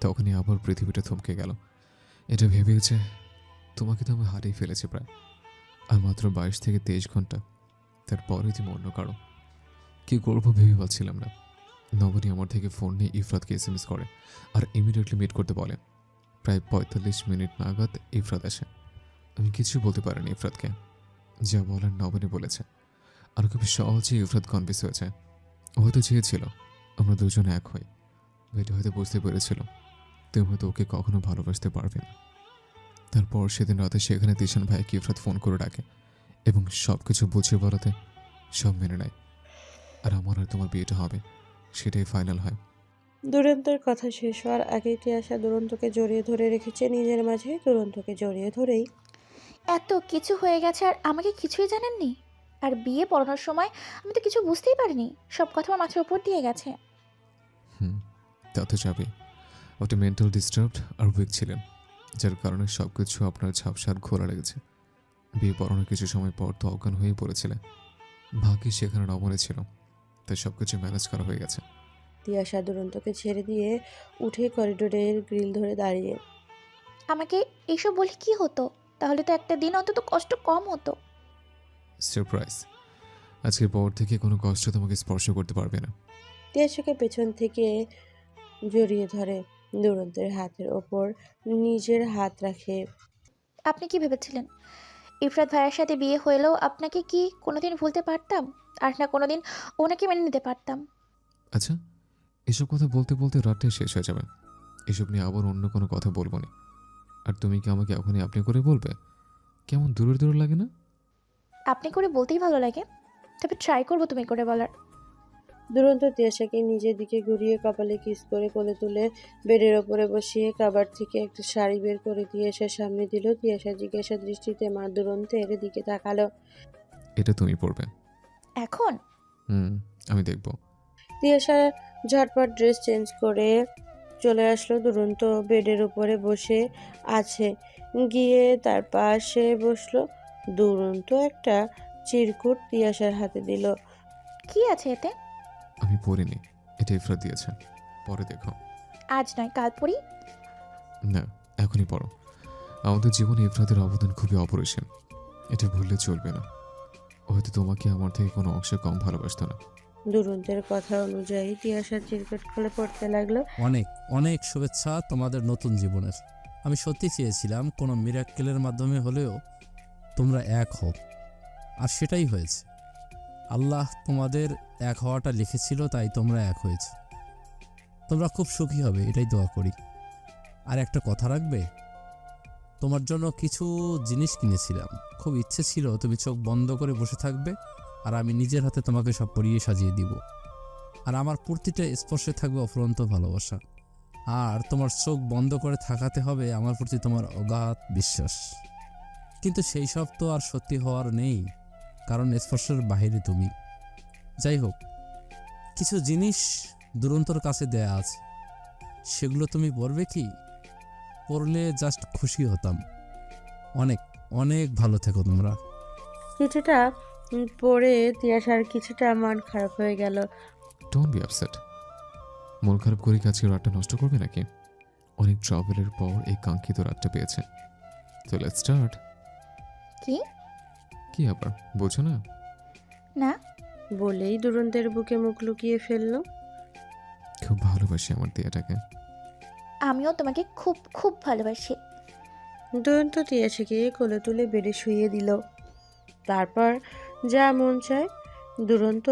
তখনই আবার পৃথিবীটা থমকে গেল। এটা ভেবে যে তোমাকে তো আমি হারিয়ে ফেলেছি প্রায়, আর মাত্র 22 থেকে 23 ঘন্টা। তারপরে তুমি অন্য কারো। কি করবো ভেবে পাচ্ছিলাম না। নবনী আমার থেকে ফোন নিয়ে ইফরাতকে SMS করে আর ইমিডিয়েটলি মিট করতে বলে। প্রায় 45 মিনিট নাগাদ ইফরাত আসে। আমি কিছু বলতে পারিনি ইফরাতকে, যা বলার নবনী বলেছে। আর খুব সহজেই ইফরাত কনভিন্স হয়েছে। ও হয়তো চেয়েছিল আমরা দুজনে এক হই, এটা হয়তো বুঝতে পেরেছিল তুমি হয়তো ওকে কখনো ভালোবাসতে পারবে না। তারপর সেদিন রাতে সেখানে তিশান ভাইকে ইফরাত ফোন করে ডাকে এবং সব কিছু বুঝিয়ে বলাতে সব মেনে নেয়। আর আমার আর তোমার বিয়েটা হবে সেটাই ফাইনাল হয়। দুরন্তর কথা শেষ হওয়ার আগেই তিয়াশা দুরন্তকে জড়িয়ে ধরে রেখেছে নিজের মাঝে। দুরন্তকে জড়িয়ে ধরেই এত কিছু হয়ে গেছে আর আমাকে কিছুই জানাননি। আর বিয়ে পড়ানোর সময় আমি তো কিছু বুঝতেই পারিনি, সব কথা আমার মাথার উপর দিয়ে গেছে। হুম, তা তো যাবে। আপনি মেন্টাল ডিস্টার্বড আর উইক ছিলেন, যার কারণে সব কিছু আপনার ঝাপসার ঘোরা লেগেছে। বিয়ে পড়ানোর কিছু সময় পর তো অজ্ঞান হয়ে পড়েছিলেন। ভাগ্যে সেখানে নমনে ছিল, তাই সব কিছু ম্যানেজ করা হয়ে গেছে। তিয়াশা দুরন্তকে ছেড়ে দিয়ে উঠে করিডোরের গ্রিল ধরে দাঁড়িয়ে। আমাকে এইসব বলে কি হতো? তাহলে তো একটা দিন অন্তত কষ্ট কম হতো। সারপ্রাইজ, আজকের পর থেকে কোনো কষ্ট তোমাকে স্পর্শ করতে পারবে না। তিয়াশাকে পেছন থেকে জড়িয়ে ধরে, দুরন্তের হাতের ওপর নিজের হাত রাখে। আপনি কি ভেবেছিলেন ইফরাত ভাইয়ের সাথে বিয়ে হলেও আপনাকে কি কোনোদিন ভুলতে পারতাম? আর না কোনোদিন ওনাকে মেনে নিতে পারতাম? আচ্ছা, এসব কথা বলতে বলতে রাতটাই শেষ হয়ে যাবে। এসব নিয়ে আবার অন্য কোনো কথা বলবো না। আর তুমি কি আমাকে এখনই আপনি করে বলবে? কেমন দূরের দূরে লাগে না? আপনি করে বলতেই ভালো লাগে, তবে ট্রাই করবো তুমি করে বলার। দুরন্ত তিয়াশাকে নিজের দিকে ঘুরিয়ে কপালে কিস করে কোলে তুলে বেডের ওপরে বসিয়ে কাবার থেকে একটা শাড়ি বের করে তিয়াশার সামনে দিল। তিয়াশা জিজ্ঞাসা দৃষ্টিতে মা দুরন্তের দিকে তাকালো। এটা তুমি পড়বে। এখন আমি দেখব। তিয়াশা ঝটপট ড্রেস চেঞ্জ করে চলে আসলো। দুরন্ত বেডের উপরে বসে আছে, গিয়ে তার পাশে বসলো। দুরন্ত একটা চিরকুট তিয়াশার হাতে দিল। কি আছে এতে? আমি পড়িনি, এটা ইফরাত দিয়েছে, পরে দেখো। আজ নয়, কাল পড়ি। না, এখনই পড়ো। আমাদের জীবনে ইফরাতের অবদান খুবই অপরিসীম, এটা ভুললে চলবে না। হয়তো তোমাকে আমার থেকে কোনো অংশে কম ভালোবাসতো না। দুরন্তের কথা অনুযায়ী তিয়াশা চিরকুট খুলে পড়তে লাগলো। অনেক অনেক শুভেচ্ছা তোমাদের নতুন জীবনের। আমি সত্যি চেয়েছিলাম কোনো মিরাক্কেলের মাধ্যমে হলেও তোমরা এক হও, আর সেটাই হয়েছে। আল্লাহ তোমাদের এক হওয়াটা লিখেছিল, তাই তোমরা এক হয়েছে। তোমরা খুব সুখী হবে, এটাই দোয়া করি। আর একটা কথা রাখবে, তোমার জন্য কিছু জিনিস কিনেছিলাম। খুব ইচ্ছে ছিল তুমি চোখ বন্ধ করে বসে থাকবে, আর আমি নিজের হাতে তোমাকে সব পরিয়ে সাজিয়ে দিব। আর আমার প্রতিটা স্পর্শে থাকবে অফুরন্ত ভালোবাসা। আর তোমার চোখ বন্ধ করে থাকাতে হবে আমার প্রতি তোমার অগাধ বিশ্বাস। কিন্তু সেই সব তো আর সত্যি হওয়ার নেই, কারণ স্পর্শের বাইরে তুমি। যাই হোক, কিছু জিনিস দুরন্তর কাছে দেয়া আছে, সেগুলো তুমি পড়বে কি? পড়লে জাস্ট খুশি হতাম। অনেক অনেক ভালো থেকো তোমরা। চিঠিটা পড়ে তিয়াশার কিছুটা মন খারাপ হয়ে গেল। Don't be upset. মন খারাপ করে কাছে রাতটা নষ্ট করবে নাকি? অনেক ট্রাভেলের পর এই কাঙ্ক্ষিত রাতটা পেয়েছে। তো লেটস স্টার্ট। কি? কি আবার বোঝো না? না। বলেই দুরন্তের বুকে মুখ লুকিয়ে ফেললো। খুব ভালোবাসি আমার দিয়াটাকে। আমিও তোমাকে খুব খুব ভালোবাসি। দুরন্ত তিয়াশাকে কোলে তুলে বেডে শুইয়ে দিল। তারপর যা মন চায় দুরন্ত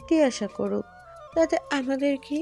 তিয়াশা করুক, তাতে আমাদের কি?